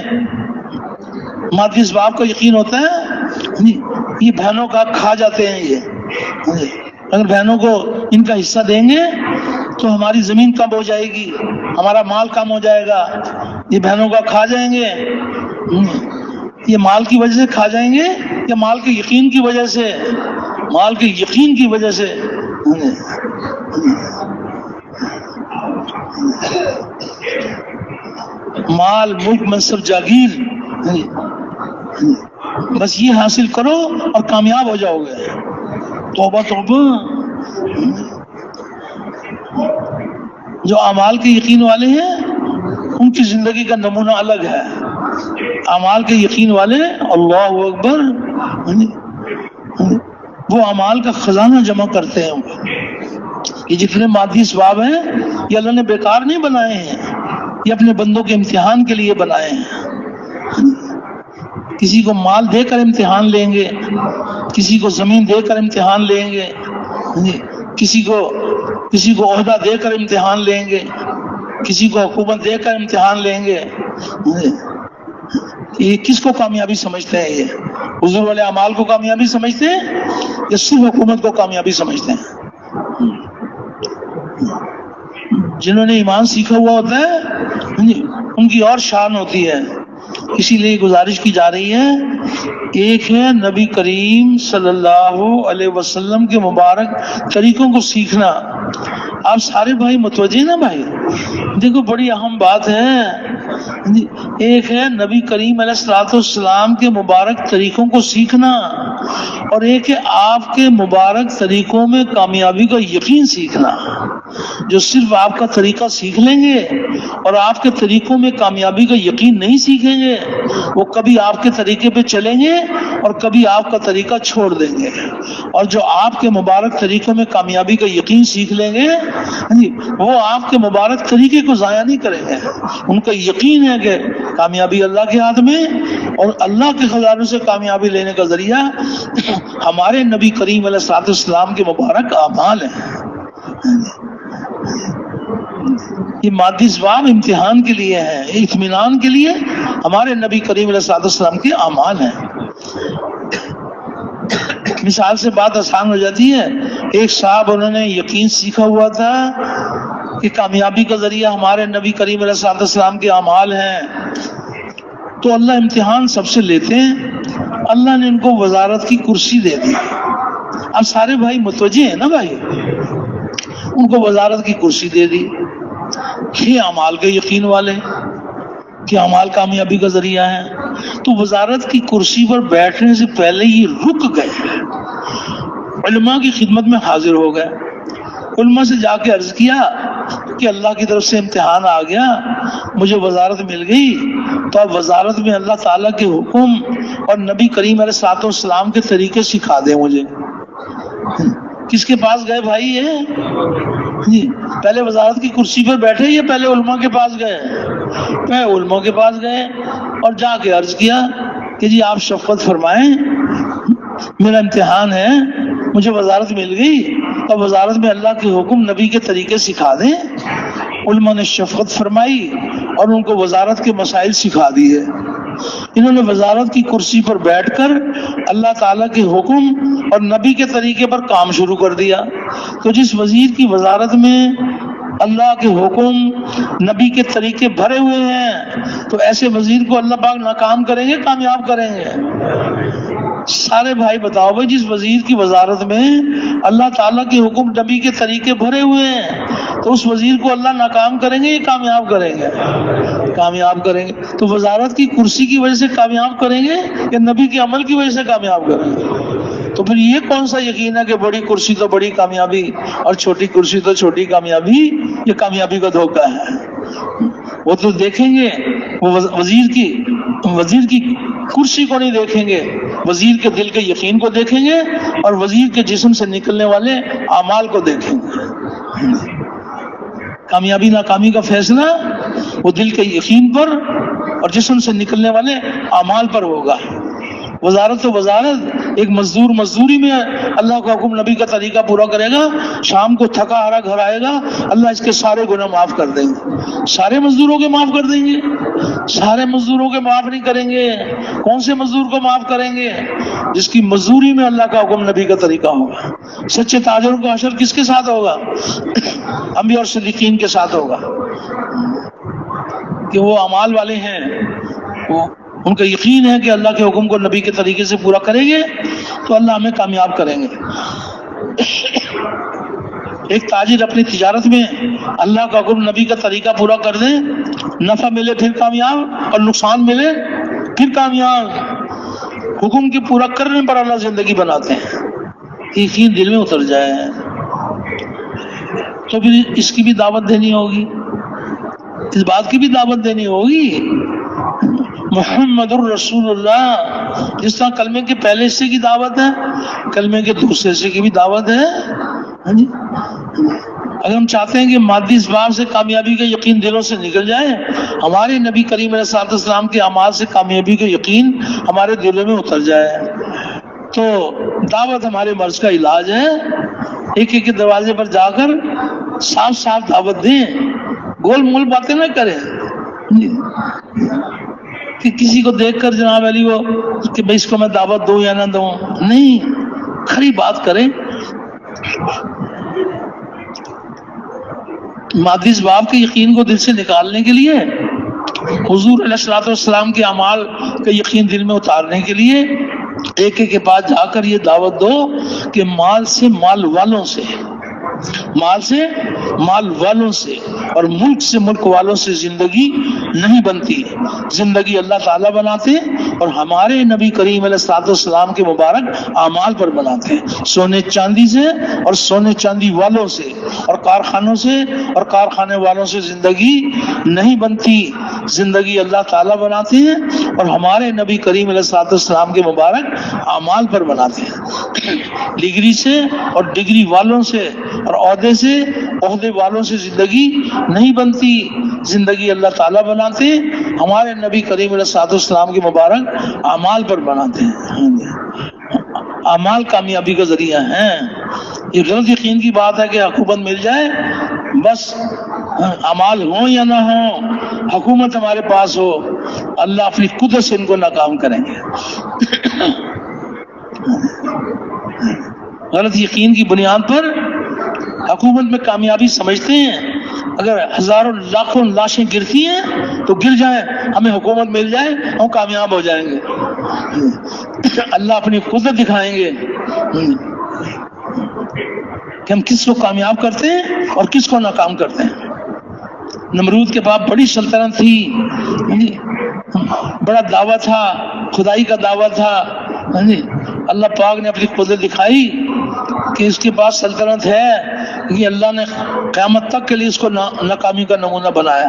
مادی اسباب کا یقین ہوتا ہے یہ بہنوں کا کھا جاتے ہیں. یہ اگر بہنوں کو ان کا حصہ دیں گے تو ہماری زمین کم ہو جائے گی، ہمارا مال کم ہو جائے گا. یہ بہنوں کا کھا جائیں گے. یہ مال کی وجہ سے کھا جائیں گے یا مال کے یقین کی وجہ سے؟ مال کے یقین کی وجہ سے. مال، ملک، منصب، جاگیر بس یہ حاصل کرو اور کامیاب ہو جاؤ گے. توبہ توبہ. جو اعمال کے یقین والے ہیں ان کی زندگی کا نمونہ الگ ہے. اعمال کے یقین والے اللہ اکبر وہ اعمال کا خزانہ جمع کرتے ہیں. یہ جتنے مادی اسباب ہیں یہ اللہ نے بیکار نہیں بنائے ہیں، یہ اپنے بندوں کے امتحان کے لیے بنائے ہیں. کسی کو مال دے کر امتحان لیں گے، کسی کو زمین دے کر امتحان لیں گے، کسی کو عہدہ دے کر امتحان لیں گے، کسی کو حکومت دے کر امتحان لیں گے. یہ کس کو کامیابی سمجھتے ہیں؟ یہ حضور والے اعمال کو کامیابی سمجھتے ہیں یا صرف حکومت کو کامیابی سمجھتے ہیں؟ جنہوں نے ایمان سیکھا ہوا ہوتا ہے ان کی اور شان ہوتی ہے. اسی لیے گزارش کی جا رہی ہے، ایک ہے نبی کریم صلی اللہ علیہ وسلم کے مبارک طریقوں کو سیکھنا، آپ سارے بھائی متوجہ نا بھائی؟ دیکھو بڑی اہم بات ہے، ایک ہے نبی کریم علیہ الصلوۃ والسلام کے مبارک طریقوں کو سیکھنا، اور ایک ہے آپ کے مبارک طریقوں میں کامیابی کا یقین سیکھنا۔ جو صرف آپ کا طریقہ سیکھ لیں گے اور آپ کے طریقوں میں کامیابی کا یقین نہیں سیکھیں گے، وہ کبھی آپ کے طریقے پہ چلیں گے اور کبھی آپ کا طریقہ چھوڑ دیں گے۔ اور جو آپ کے مبارک طریقوں میں کامیابی کا یقین سیکھ لیں گے، وہ آپ کے مبارک طریقے کو ضائع نہیں کریں گے۔ ان کا یقین ہے کہ کامیابی اللہ کے ہاتھ میں، اور اللہ کے خزانے سے کامیابی لینے کا ذریعہ ہمارے نبی کریم علیہ الصلوۃ والسلام کے مبارک اعمال ہیں۔ یہ مادی اسباب امتحان کے لیے ہے، اطمینان کے لیے ہمارے نبی کریم علیہ الصلوۃ والسلام کے اعمال ہیں۔ مثال سے بات آسان ہو جاتی ہے۔ ایک صاحب انہوں نے یقین سیکھا ہوا تھا کہ کامیابی کا ذریعہ ہمارے نبی کریم علیہ الصلوۃ والسلام کے اعمال ہیں، تو اللہ امتحان سب سے لیتے ہیں، اللہ نے ان کو وزارت کی کرسی دے دی۔ اب سارے بھائی متوجہ ہیں نا بھائی؟ ان کو وزارت کی کرسی دے دی، یہ اعمال کے یقین والے کہ اعمال کامیابی کا ذریعہ ہے، تو وزارت کی کرسی پر بیٹھنے سے پہلے ہی رک گئے، علماء کی خدمت میں حاضر ہو گئے، علماء سے جا کے عرض کیا کہ اللہ کی طرف سے امتحان آ گیا، مجھے وزارت مل گئی، تو اب وزارت میں اللہ تعالیٰ کے حکم اور نبی کریم علیہ الصلوۃ والسلام کے طریقے سکھا دیں مجھے۔ کس کے پاس گئے بھائی؟ یہ پہلے وزارت کی کرسی پر بیٹھے، یہ پہلے علماء کے پاس گئے، پہلے علماء کے پاس گئے اور جا کے عرض کیا کہ جی آپ شفقت فرمائیں، میرا امتحان ہے، مجھے وزارت مل گئی، اب وزارت میں اللہ کے حکم نبی کے طریقے سکھا دیں۔ علماء نے شفقت فرمائی اور ان کو وزارت کے مسائل سکھا دیے۔ انہوں نے وزارت کی کرسی پر بیٹھ کر اللہ تعالیٰ کے حکم اور نبی کے طریقے پر کام شروع کر دیا۔ تو جس وزیر کی وزارت میں اللہ کے حکم نبی کے طریقے بھرے ہوئے ہیں، تو ایسے وزیر کو اللہ پاک ناکام کریں گے کامیاب کریں گے؟ سارے بھائی بتاؤ بھائی، جس وزیر کی وزارت میں اللہ تعالیٰ کے حکم نبی کے طریقے بھرے ہوئے ہیں، تو اس وزیر کو اللہ ناکام کریں گے یا کامیاب کریں گے؟ کامیاب کریں گے۔ تو وزارت کی کرسی کی وجہ سے کامیاب کریں گے یا نبی کے عمل کی وجہ سے کامیاب کریں گے؟ تو پھر یہ کون سا یقین ہے کہ بڑی کرسی تو بڑی کامیابی اور چھوٹی کرسی تو چھوٹی کامیابی؟ یہ کامیابی کا دھوکہ ہے۔ وہ تو دیکھیں گے، وہ وزیر کی کرسی کو نہیں دیکھیں گے، وزیر کے دل کے یقین کو دیکھیں گے اور وزیر کے جسم سے نکلنے والے اعمال کو دیکھیں گے۔ کامیابی ناکامی کا فیصلہ وہ دل کے یقین پر اور جسم سے نکلنے والے اعمال پر ہوگا۔ وزارت تو وزارت، ایک مزدور مزدوری میں اللہ کا حکم نبی کا طریقہ پورا کرے گا، شام کو تھکا ہارا گھر آئے گا، اللہ اس کے سارے گناہ معاف کر دیں گے۔ سارے مزدوروں کے معاف کر دیں گے؟ سارے مزدوروں کے معاف نہیں کریں گے۔ کون سے مزدور کو معاف کریں گے؟ جس کی مزدوری میں اللہ کا حکم نبی کا طریقہ ہوگا۔ سچے تاجروں کا حشر کس کے ساتھ ہوگا؟ انبیاء اور صدیقین کے ساتھ ہوگا، کہ وہ اعمال والے ہیں، وہ ان کا یقین ہے کہ اللہ کے حکم کو نبی کے طریقے سے پورا کریں گے تو اللہ ہمیں کامیاب کریں گے۔ ایک تاجر اپنی تجارت میں اللہ کا حکم نبی کا طریقہ پورا کر دے، نفع ملے پھر کامیاب اور نقصان ملے پھر کامیاب۔ حکم کے پورا کرنے پر اللہ زندگی بناتے ہیں، یقین دل میں اتر جائے تو پھر اس کی بھی دعوت دینی ہوگی، اس بات کی بھی دعوت دینی ہوگی۔ محمد الرسول اللہ، جس طرح کلمے کے پہلے حصے کی دعوت ہے، کلمے کے دوسرے حصے کی بھی دعوت ہے۔ اگر ہم چاہتے ہیں کہ مادی اسباب سے کامیابی کا یقین دلوں سے نکل جائے، ہمارے نبی کریم علیہ الصلوۃ والسلام کے اعمال سے کامیابی کا یقین ہمارے دلوں میں اتر جائے، تو دعوت ہمارے مرض کا علاج ہے۔ ایک ایک کے دروازے پر جا کر صاف صاف دعوت دیں، گول مول باتیں نہ کریں کہ کسی کو دیکھ کر جناب علی وہ کہ بھائی اس کو میں دعوت دوں یا نہ دوں، نہیں، کھری بات کریں۔ مادی اسباب کے یقین کو دل سے نکالنے کے لیے، حضور علیہ الصلوۃ والسلام کے اعمال کا یقین دل میں اتارنے کے لیے ایک ایک کے پاس جا کر یہ دعوت دو کہ مال سے، مال والوں سے مال سے، مال والوں سے اور ملک سے، ملک والوں سے زندگی نہیں بنتی. زندگی اللہ تعالیٰ بناتے اور ہمارے نبی کریم علیہ السلام کے مبارک اعمال پر بناتے ہیں. سونے چاندی سے اور سونے چاندی والوں سے اور کارخانوں سے اور کارخانے والوں سے زندگی نہیں بنتی. زندگی اللہ تعالیٰ بناتے ہیں اور ہمارے نبی کریم علیہ السلام کے مبارک اعمال پر بناتے ہیں. ڈگری سے اور ڈگری والوں سے اور عہدے سے، عہدے والوں سے زندگی نہیں بنتی. زندگی اللہ تعالیٰ بناتے ہیں، ہمارے نبی کریم علیہ السلام کے مبارک اعمال پر بناتے ہیں. اعمال کامیابی کا ذریعہ ہیں. یہ غلط یقین کی بات ہے کہ حکومت مل جائے بس، اعمال ہوں یا نہ ہوں، حکومت ہمارے پاس ہو، اللہ اپنی قدرت سے ان کو ناکام کریں گے. غلط یقین کی بنیاد پر حکومت میں کامیابی سمجھتے ہیں. اگر ہزاروں لاکھوں لاشیں گرتی ہیں تو گر جائیں، ہمیں حکومت مل جائے ہم کامیاب ہو جائیں گے. اللہ اپنی قدرت دکھائیں گے کہ ہم کس کو کامیاب کرتے ہیں اور کس کو ناکام کرتے ہیں. نمرود کے پاس بڑی سلطنت تھی، بڑا دعویٰ تھا، خدائی کا دعویٰ تھا. اللہ پاک نے اپنی قدرت دکھائی کہ اس کے پاس سلطنت ہے، یہ اللہ نے قیامت تک کے لیے اس کو ناکامی کا نمونہ بنایا.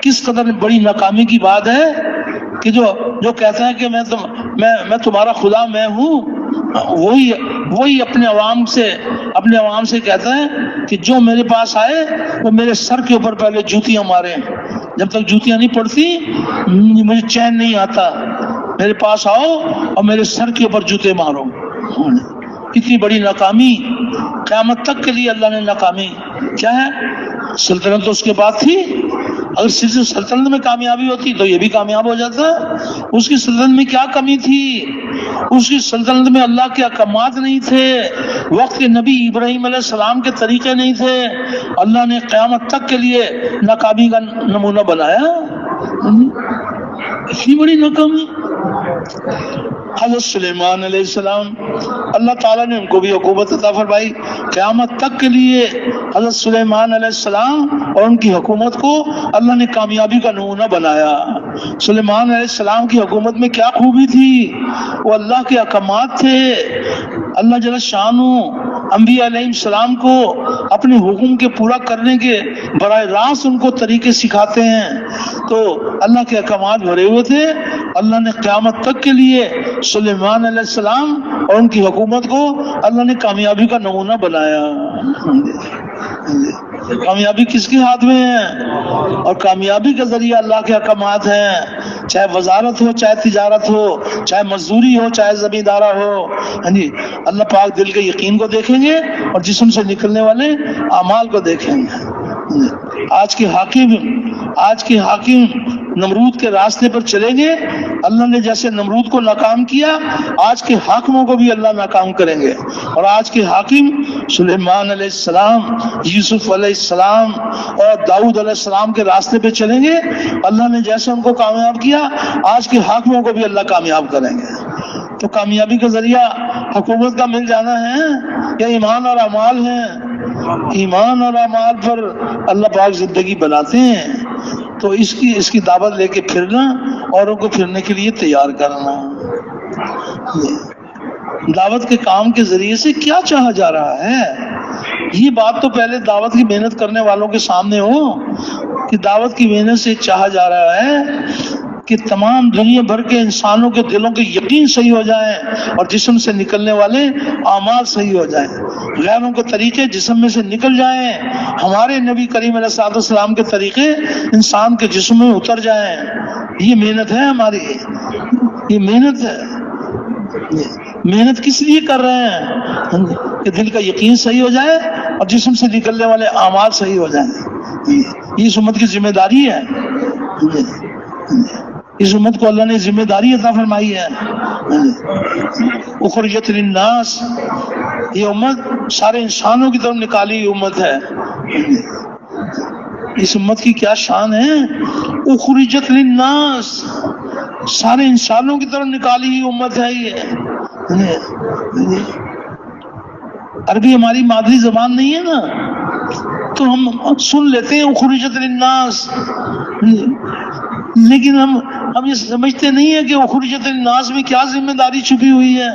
کس قدر بڑی ناکامی کی بات ہے کہ جو کہتا ہے کہ میں تمہارا خدا میں ہوں، وہی اپنے عوام سے کہتا ہے کہ جو میرے پاس آئے وہ میرے سر کے اوپر پہلے جوتیاں مارے. جب تک جوتیاں نہیں پڑتی مجھے چین نہیں آتا. میرے پاس آؤ اور میرے سر کے اوپر جوتے مارو. کتنی بڑی ناکامی، قیامت تک کے لیے اللہ نے ناکامی. کیا ہے؟ سلطنت تو اس کے بعد تھی، اگر صرف سلطنت میں کامیابی ہوتی تو یہ بھی کامیاب ہو جاتا. اس کی سلطنت میں کیا کمی تھی؟ اس کی سلطنت میں اللہ کے احکامات نہیں تھے، وقت کے نبی ابراہیم علیہ السلام کے طریقے نہیں تھے. اللہ نے قیامت تک کے لیے ناکامی کا نمونہ بنایا. اتنی بڑی ناکامی. حضرت سلیمان علیہ السلام، اللہ تعالیٰ نے ان کو بھی حکومت عطا فرمائی. قیامت تک کے لیے حضرت سلیمان علیہ السلام اور ان کی حکومت کو اللہ نے کامیابی کا نمونہ بنایا. سلیمان علیہ السلام کی حکومت میں کیا خوبی تھی؟ وہ اللہ کے احکامات تھے. اللہ جل شانہ انبیاء علیہ السلام کو اپنے حکم کے پورا کرنے کے براہ راست ان کو طریقے سکھاتے ہیں. تو اللہ کے احکامات بھرے ہوئے تھے. اللہ نے قیامت تک کے لیے سلیمان علیہ السلام اور ان کی حکومت کو اللہ نے کامیابی کا نمونہ بنایا. کامیابی کس کے ہاتھ میں ہے؟ اور کامیابی کا ذریعہ اللہ کے احکامات ہیں. چاہے وزارت ہو، چاہے تجارت ہو، چاہے مزدوری ہو، چاہے زمیندارہ ہو. اللہ پاک دل کے یقین کو دیکھیں گے اور جسم سے نکلنے والے اعمال کو دیکھیں گے. آج کے حاکم نمرود کے راستے پر چلیں گے. اللہ نے جیسے نمرود کو ناکام کیا، آج کے حاکموں کو بھی اللہ ناکام کریں گے. اور آج کے حاکم سلیمان علیہ السلام، یوسف علیہ السلام اور داؤد علیہ السلام کے راستے پہ چلیں گے. اللہ نے جیسے ان کو کامیاب کیا، آج کے حاکموں کو بھی اللہ کامیاب کریں گے. تو کامیابی کا ذریعہ حکومت کا مل جانا ہے یا ایمان اور اعمال ہیں؟ ایمان اور اعمال پر اللہ پاک زندگی بناتے ہیں. تو اس کی دعوت لے کے پھرنا، اوروں کو پھرنے کے لیے تیار کرنا. دعوت کے کام کے ذریعے سے کیا چاہا جا رہا ہے، یہ بات تو پہلے دعوت کی محنت کرنے والوں کے سامنے ہو کہ دعوت کی محنت سے چاہا جا رہا ہے کہ تمام دنیا بھر کے انسانوں کے دلوں کے یقین صحیح ہو جائیں اور جسم سے نکلنے والے اعمال صحیح ہو جائیں، غیروں کے طریقے جسم میں سے نکل جائیں، ہمارے نبی کریم علیہ السلام کے طریقے انسان کے جسم میں اتر جائیں. یہ محنت ہے ہماری، یہ محنت ہے. محنت کس لیے کر رہے ہیں؟ کہ دل کا یقین صحیح ہو جائے اور جسم سے نکلنے والے اعمال صحیح ہو جائیں. یہ اس امت کی ذمہ داری ہے. اس امت کو اللہ نے ذمہ داری عطا فرمائی ہے. اخرجت للناس، یہ امت سارے انسانوں کی طرف نکالی ہوئی امت ہے. اس امت کی کیا شان ہے؟ اخرجت للناس، سارے انسانوں کی طرف نکالی ہوئی امت ہے. یہ عربی ہماری مادری زبان نہیں ہے نا، تو ہم سن لیتے ہیں اخرجت للناس، لیکن ہم یہ سمجھتے نہیں ہیں کہ اخرجت للناس میں کیا ذمہ داری چھپی ہوئی ہے،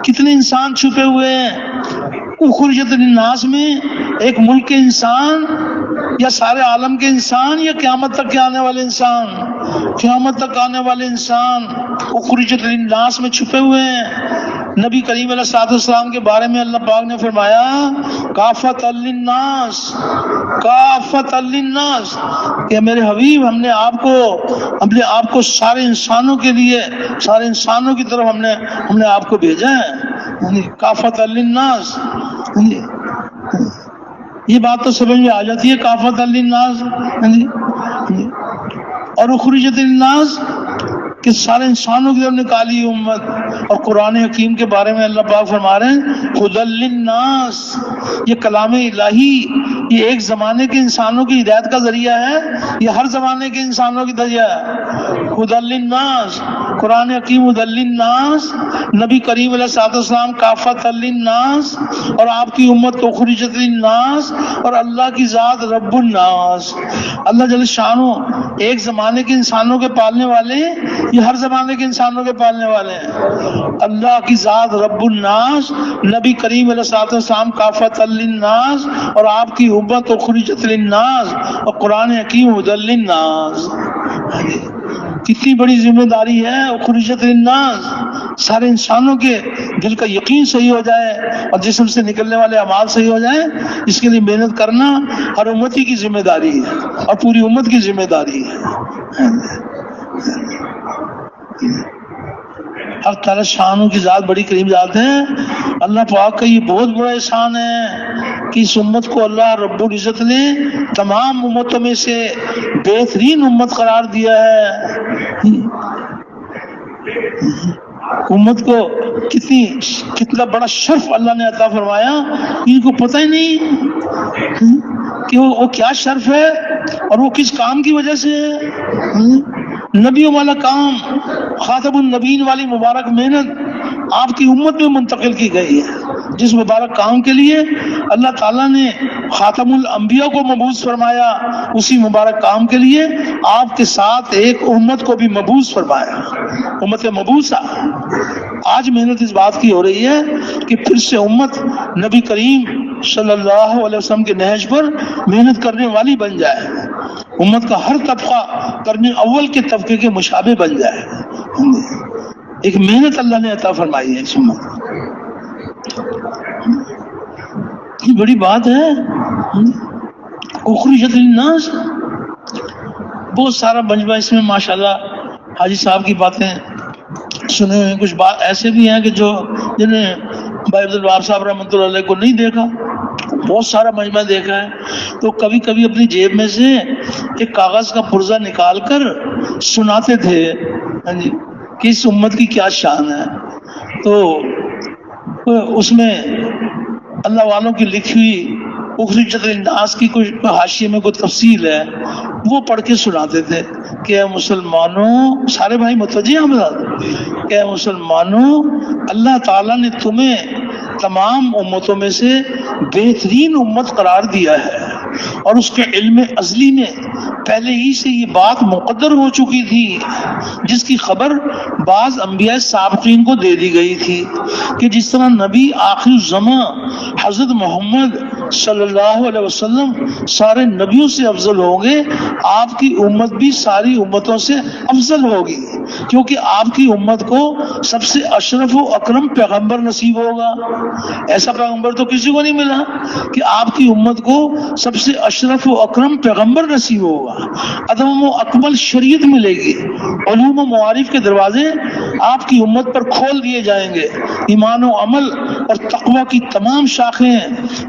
کتنے انسان چھپے ہوئے ہیں۔ اخرجت للناس میں ایک ملک کے انسان یا سارے عالم کے انسان یا قیامت تک کے آنے والے انسان؟ قیامت تک آنے والے انسان اخرجت للناس میں چھپے ہوئے ہیں۔ نبی کریم علیہ الصلوۃ والسلام کے بارے میں اللہ پاک نے فرمایا کافۃ للناس، کافۃ للناس، کہ میرے حبیب ہم نے آپ کو سارے انسانوں کے لیے، سارے انسانوں کی طرف ہم نے آپ کو بھیجا ہے، کافۃ للناس۔ یہ بات تو سمجھ میں آ جاتی ہے کافۃ للناس، اور اخرجت للناس کہ سارے انسانوں کی طرف نکالی امت۔ اور قرآن حکیم کے بارے میں اللہ پاک فرما رہے ہیں ہدی للناس، یہ کلام الہی یہ ایک زمانے کے انسانوں کی ہدایت کا ذریعہ ہے، یہ ہر زمانے کے انسانوں کی ذریعہ ہے۔ ہدی للناس، قرآن حکیم ہدی للناس، نبی کریم علیہ الصلوۃ والسلام کافۃ للناس، اور آپ کی امت تو اخرجت للناس، اور اللہ کی ذات رب الناس، اللہ جل شانہ ایک زمانے کے انسانوں کے پالنے والے ہیں، یہ ہر زمانے کے انسانوں کے پالنے والے ہیں۔ اللہ کی ذات رب الناس، نبی کریم علیہ الصلوۃ والسلام کافۃ للناس، اور آپ کی امت اخرجت للناس، اور قرآن حکیم ہدی للناس۔ کتنی بڑی ذمہ داری ہے اخرجت للناس، سارے انسانوں کے دل کا یقین صحیح ہو جائے اور جسم سے نکلنے والے اعمال صحیح ہو جائیں، اس کے لیے محنت کرنا ہر امتی کی ذمہ داری ہے اور پوری امت کی ذمہ داری ہے۔ اللہ تعالیٰ شانوں کی ذات بڑی کریم ذات ہے۔ اللہ پاک کا یہ بہت بڑا احسان ہے کہ اس امت کو اللہ رب العزت نے تمام امتوں میں سے بہترین امت قرار دیا ہے۔ امت کو کتنا بڑا شرف اللہ نے عطا فرمایا، ان کو پتہ ہی نہیں کہ وہ کیا شرف ہے اور وہ کس کام کی وجہ سے ہے۔ نبیوں والا کام، خاتم النبیین والی مبارک محنت آپ کی امت میں منتقل کی گئی ہے۔ جس مبارک کام کے لیے اللہ تعالیٰ نے خاتم الانبیاء کو مبعوث فرمایا، اسی مبارک کام کے لیے آپ کے ساتھ ایک امت کو بھی مبعوث فرمایا، امت مبعوثہ۔ آج محنت اس بات کی ہو رہی ہے کہ پھر سے امت نبی کریم صلی اللہ علیہ وسلم کے نہج پر محنت کرنے والی بن جائے، امت کا ہر طبقہ کرنے اول کے طبقے کے مشابہ بن جائے۔ ایک محنت اللہ نے عطا فرمائی ہے اس امت، یہ بڑی بات ہے۔ اخرجت للناس بہت سارا مجمع اس میں ماشاءاللہ حاجی صاحب کی باتیں سنے ہوئے ہیں، کچھ بات ایسے بھی ہیں کہ جنہیں بھائی عبد الوہاب صاحب رحمۃ اللہ علیہ کو نہیں دیکھا، بہت سارا مجمع دیکھا ہے، تو کبھی کبھی اپنی جیب میں سے ایک کاغذ کا پرزہ نکال کر سناتے تھے کہ اس امت کی کیا شان ہے۔ تو اس میں اللہ والوں کی لکھی ہوئی اخرجت للناس کی کوئی حاشیے میں کوئی تفصیل ہے، وہ پڑھ کے سناتے تھے کہ اے مسلمانوں، سارے بھائی متوجہ ہیں ہمارے، کہ اے مسلمانوں، اللہ تعالیٰ نے تمہیں تمام امتوں میں سے بہترین امت قرار دیا ہے، اور اس کے علم ازلی میں پہلے ہی سے یہ بات مقدر ہو چکی تھی، جس کی خبر بعض انبیاء سابقین کو دے دی گئی تھی کہ جس طرح نبی آخر الزمان حضرت محمد صلی اللہ علیہ وسلم سارے نبیوں سے افضل ہوں گے، آپ کی امت بھی ساری امتوں سے افضل ہوگی، کیونکہ آپ کی امت کو سب سے اشرف و اکرم پیغمبر نصیب ہوگا۔ ایسا پیغمبر تو کسی کو نہیں ملا کہ آپ کی امت کو سب سے اشرف و اکرم پیغمبر نصیب ہوگا، ادم و اکمل شریعت ملے گی، علوم و معارف کے دروازے آپ کی امت پر کھول دیے جائیں گے، ایمان و عمل اور تقوی کی تمام شاخیں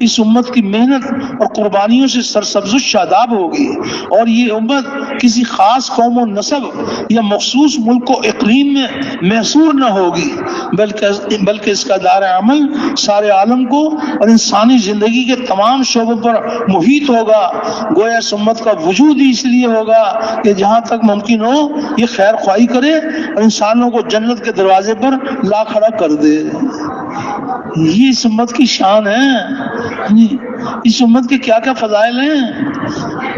اس امت کی محنت اور قربانیوں سے سرسبز و شاداب ہوگی، اور یہ امت کسی خاص قوم و نسب یا مخصوص ملک و اقلیم میں محصور نہ ہوگی، بلکہ اس کا دائرہ عمل سارے عالم کو اور انسانی زندگی کے تمام شعبوں پر محیط ہوگا۔ گویا اس امت کا وجود ہی اس لیے ہوگا کہ جہاں تک ممکن ہو یہ خیر خواہی کرے اور انسانوں کو جنت کے دروازے پر لا کھڑا کر دے۔ یہ اس امت کی شان ہے، اس امت کے کیا کیا فضائل ہیں۔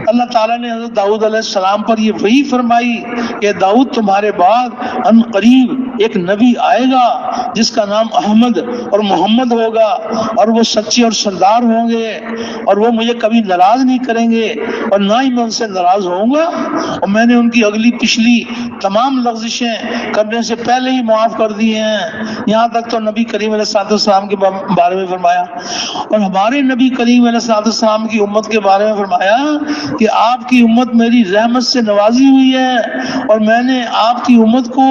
اللہ تعالیٰ نے حضرت داؤد علیہ السلام پر یہ وحی فرمائی کہ داؤد تمہارے بعد ان قریب ایک نبی آئے گا جس کا نام احمد اور محمد ہوگا، اور وہ سچے اور سردار ہوں گے، اور وہ مجھے کبھی ناراض نہیں کریں گے اور نہ ہی میں ان سے ناراض ہوں گا، اور میں نے ان کی اگلی پچھلی تمام لغزشیں کرنے سے پہلے ہی معاف کر دی ہیں۔ یہاں تک تو نبی کریم علیہ السلام کے بارے میں فرمایا، اور ہمارے نبی کریم علیہ السلام کی امت کے بارے میں فرمایا کہ آپ کی امت میری رحمت سے نوازی ہوئی ہے، اور میں نے آپ کی امت کو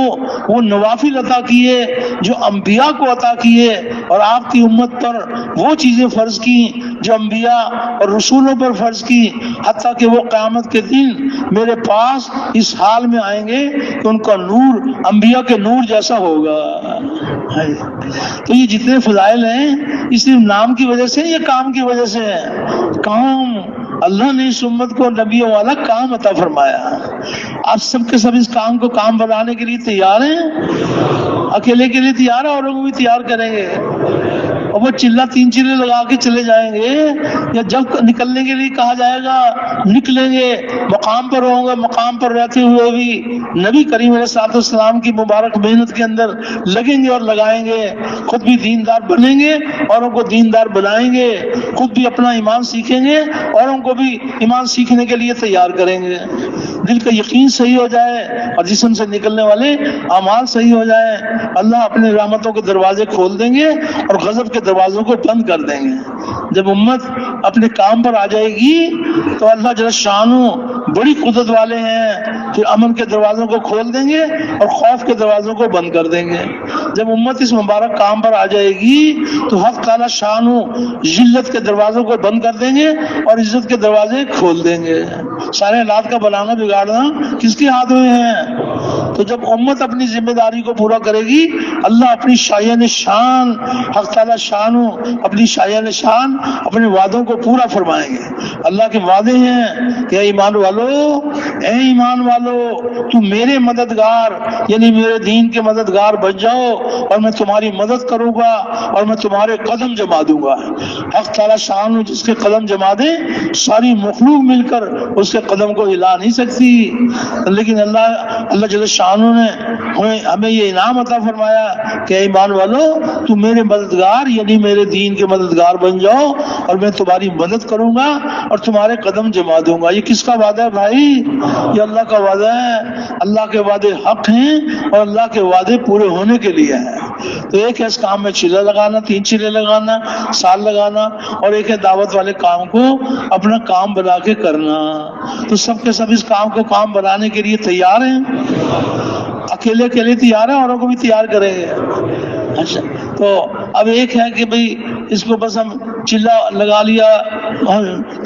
وہ نوافل عطا کیے جو انبیاء کو عطا کیے، اور آپ کی امت پر وہ چیزیں فرض کی جو انبیاء اور رسولوں پر فرض کی، حتیٰ کہ وہ قیامت کے دن میرے پاس اس حال میں آئیں گے کہ ان کا نور انبیاء کے نور جیسا ہوگا۔ تو یہ جتنے فضائل ہیں یہ صرف نام کی وجہ سے، یہ کام کی وجہ سے ہے۔ کام اللہ نے اس امت کو نبیوں والا کام عطا فرمایا۔ آپ سب کے سب اس کام کو کام بنانے کے لیے تیار ہیں؟ اکیلے کے لیے تیار ہے، اوروں کو بھی تیار کریں گے؟ اور وہ تین چلے لگا کے چلے جائیں گے، یا جب نکلنے کے لیے کہا جائے گا نکلیں گے؟ مقام پر ہوں گے، مقام پر رہتے ہوئے بھی نبی کریم علیہ السلام کی مبارک محنت کے اندر لگیں گے اور لگائیں گے، خود بھی دیندار بنیں گے، اوروں کو دیندار بنائیں گے، خود بھی اپنا ایمان سیکھیں گے، اوروں کو بھی ایمان سیکھنے کے لیے تیار کریں گے۔ دل کا یقین صحیح ہو جائے اور جسم سے نکلنے والے اعمال صحیح ہو جائے، اللہ اپنے رحمتوں کے دروازے کھول دیں گے اور غضب کے دروازوں کو بند کر دیں گے۔ جب امت اپنے کام پر آ جائے گی تو اللہ جل شانہ بڑی قدرت والے ہیں، پھر امن کے دروازوں کو کھول دیں گے اور خوف کے دروازوں کو بند کر دیں گے۔ جب امت اس مبارک کام پر آ جائے گی تو حق تعالی شانہ ذلت کے دروازوں کو بند کر دیں گے اور عزت کے دروازے کھول دیں گے۔ سارے حالات کا بنانا بگاڑنا کس کے ہاتھ میں ہے؟ تو جب امت اپنی ذمہ داری کو پورا کرے گی، اللہ اپنی شایان شان، حق تعالی شان اپنی شایان شان اپنے وعدوں کو پورا فرمائیں گے۔ اللہ کے وعدے ہیں کہ اے ایمان والو، اے ایمان والو، تم میرے مددگار یعنی میرے دین کے مددگار بن جاؤ، اور میں تمہاری مدد کروں گا اور میں تمہارے قدم جما دوں گا۔ حق تعالی شان جس کے قدم جما دے، ساری مخلوق مل کر اس کے قدم کو ہلا نہیں سکتی۔ لیکن اللہ جل شانہ نے ہمیں یہ انعام عطا فرمایا کہ اے ایمان والو، تم میرے مددگار یعنی میرے دین کے مددگار بن جاؤ، اور میں تمہاری مدد کروں گا اور تمہارے قدم جما دوں گا۔ یہ کس کا وعدہ ہے بھائی؟ یہ اللہ کا وعدہ ہے۔ اللہ کے وعدے حق ہیں اور اللہ کے وعدے پورے ہونے کے لیے ہیں۔ تو ایک ہے اس کام میں چلہ لگانا، 3 چلے لگانا، سال لگانا، اور ایک ہے دعوت والے کام کو اپنا کام بنا کے کرنا۔ تو سب کے سب اس کام کو کام بنانے کے لیے تیار ہیں؟ اکیلے تیار ہیں، اوروں کو بھی تیار کریں گے؟ اچھا، تو اب ایک ہے کہ بھئی اس کو بس ہم چلہ لگا لیا،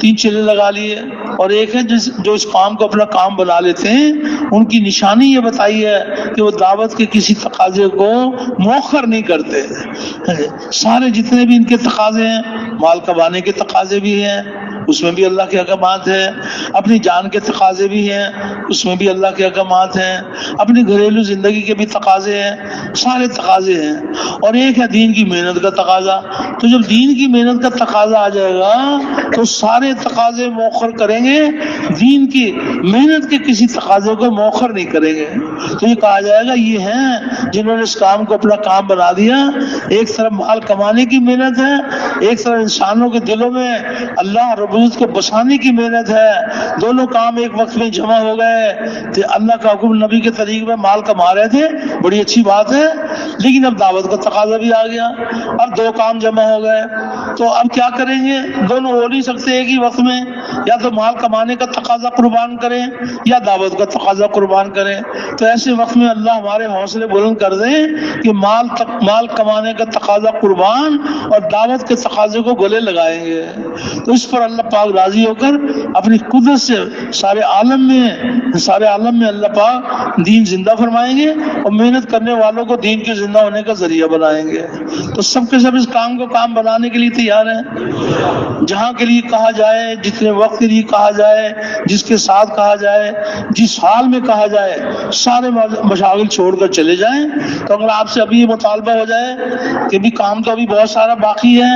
3 چلے لگا لیے، اور ایک ہے جو اس کام کو اپنا کام بنا لیتے ہیں، ان کی نشانی یہ بتائی ہے کہ وہ دعوت کے کسی تقاضے کو مؤخر نہیں کرتے۔ سارے جتنے بھی ان کے تقاضے ہیں، مال کمانے کے تقاضے بھی ہیں، اس میں بھی اللہ کے احکامات ہیں، اپنی جان کے تقاضے بھی ہیں، اس میں بھی اللہ کے احکامات ہیں، اپنی گھریلو زندگی کے بھی تقاضے ہیں، سارے تقاضے ہیں، اور ایک ہے دین کی محنت کا تقاضا۔ تو جب دین کی محنت کا تقاضا آ جائے گا تو سارے تقاضے مؤخر کریں گے، دین کی محنت کے کسی تقاضے کو مؤخر نہیں کریں گے۔ تو یہ کہا جائے گا یہ ہیں جنہوں نے اس کام کو اپنا کام بنا دیا۔ ایک طرف مال کمانے کی محنت ہے، ایک طرف انسانوں کے دلوں میں اللہ رب العزت کو بسانے کی محنت ہے، دونوں کام ایک وقت میں جمع ہو گئے۔ تو اللہ کا حکم نبی کے طریقے میں مال کما رہے تھے، بڑی اچھی بات ہے، لیکن اب دعوت کا تقاضا بھی آ گیا، اب 2 کام جمع ہو گئے، تو اب کیا کریں گے؟ دونوں ہو نہیں سکتے ایک ہی وقت میں، یا تو مال کمانے کا تقاضا قربان کریں یا دعوت کا تقاضا قربان کریں۔ تو ایسے وقت میں اللہ ہمارے حوصلے بلند کر دیں کہ مال کمانے کا تقاضا قربان اور دعوت کے تقاضے کو گلے لگائیں گے۔ تو اس پر اللہ اللہ پاک راضی ہو کر اپنی قدرت سے سارے عالم میں اللہ پاک دین زندہ فرمائیں گے اور محنت کرنے والوں کو دین کے زندہ ہونے کا ذریعہ بنائیں گے۔ تو سب کے سب اس کام کو کام بنانے کے لیے تیار ہیں۔ جہاں کے لیے کہا جائے، جتنے وقت کے لیے کہا جائے، جس کے ساتھ کہا جائے، جس حال میں کہا جائے، سارے مشاغل چھوڑ کر چلے جائیں۔ تو اگر آپ سے ابھی یہ مطالبہ ہو جائے کہ بھی کام تو ابھی بہت سارا باقی ہے،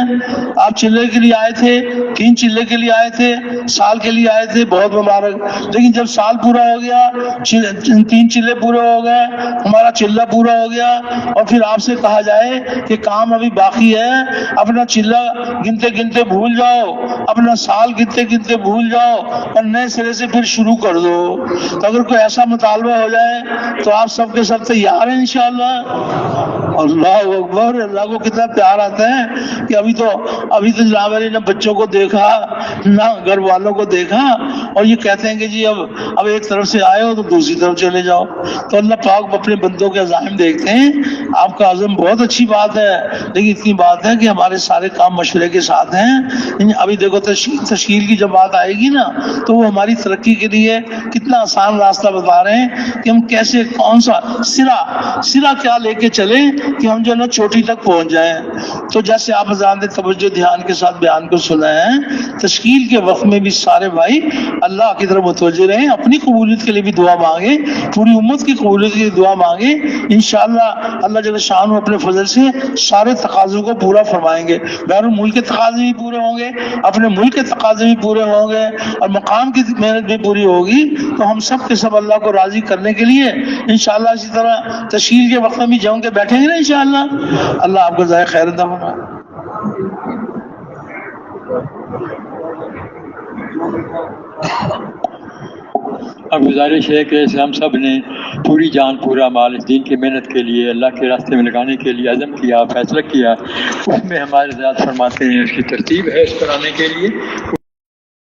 آپ چلے کے لیے آئے تھے، 3 چلے کے لیے آئے تھے، سال کے لیے آئے تھے، بہت مبارک، لیکن جب سال پورا ہو گیا، 3 چلے پورے ہو گئے، ہمارا چلہ پورا ہو گیا، اور پھر آپ سے کہا جائے کہ کام ابھی باقی ہے، اپنا چلہ گنتے گنتے بھول جاؤ، اپنا سال گنتے گنتے بھول جاؤ اور نئے سرے سے پھر شروع کر دو۔ تو اگر کوئی ایسا مطالبہ ہو جائے تو آپ سب کے سب تیار ہیں انشاءاللہ۔ اللہ اکبر، اللہ کو کتنا پیار آتا ہے کہ ابھی تو جناب علی نے بچوں کو دیکھا نہ گھر والوں کو دیکھا، اور یہ کہتے ہیں کہ جی اب ایک طرف سے آئے ہو تو دوسری طرف چلے جاؤ۔ تو اللہ پاک اپنے بندوں کے عزائم دیکھتے ہیں۔ آپ کا عزم بہت اچھی بات ہے، لیکن اتنی بات ہے کہ ہمارے سارے کام مشورے کے ساتھ ہیں۔ ابھی دیکھو تشکیل کی جب بات آئے گی نا تو وہ ہماری ترقی کے لیے کتنا آسان راستہ بتا رہے ہیں کہ ہم کیسے، کون سا سرا کیا لے کے چلیں کہ ہم جو ہے نا چوٹی تک پہنچ جائیں۔ تو جیسے آپ حضرات نے توجہ دھیان کے ساتھ بیان کو سنا ہے، تشکیل کے وقت میں بھی سارے بھائی اللہ کی طرف متوجہ رہیں، اپنی قبولیت کے لیے بھی دعا مانگیں، پوری امت کی قبولیت کے لیے دعا مانگیں۔ انشاءاللہ اللہ جل شانہ اپنے فضل سے سارے تقاضوں کو پورا فرمائیں گے۔ بیرون ملک کے تقاضے بھی پورے ہوں گے، اپنے ملک کے تقاضے بھی پورے ہوں گے، اور مقام کی محنت بھی پوری ہوگی۔ تو ہم سب کے سب اللہ کو راضی کرنے کے لیے انشاءاللہ اسی طرح تشکیل کے وقت میں بھی جم کے بیٹھیں گے نا انشاءاللہ۔ اللہ آپ کو جزائے خیر عطا فرمائے۔ اب گزارش ہے کہ ہم سب نے پوری جان پورا مال اس دین کی محنت کے لیے اللہ کے راستے میں لگانے کے لیے عزم کیا، فیصلہ کیا، اس میں ہمارے ذات فرماتے ہیں اس کی ترتیب ہے اس پر آنے کے لیے۔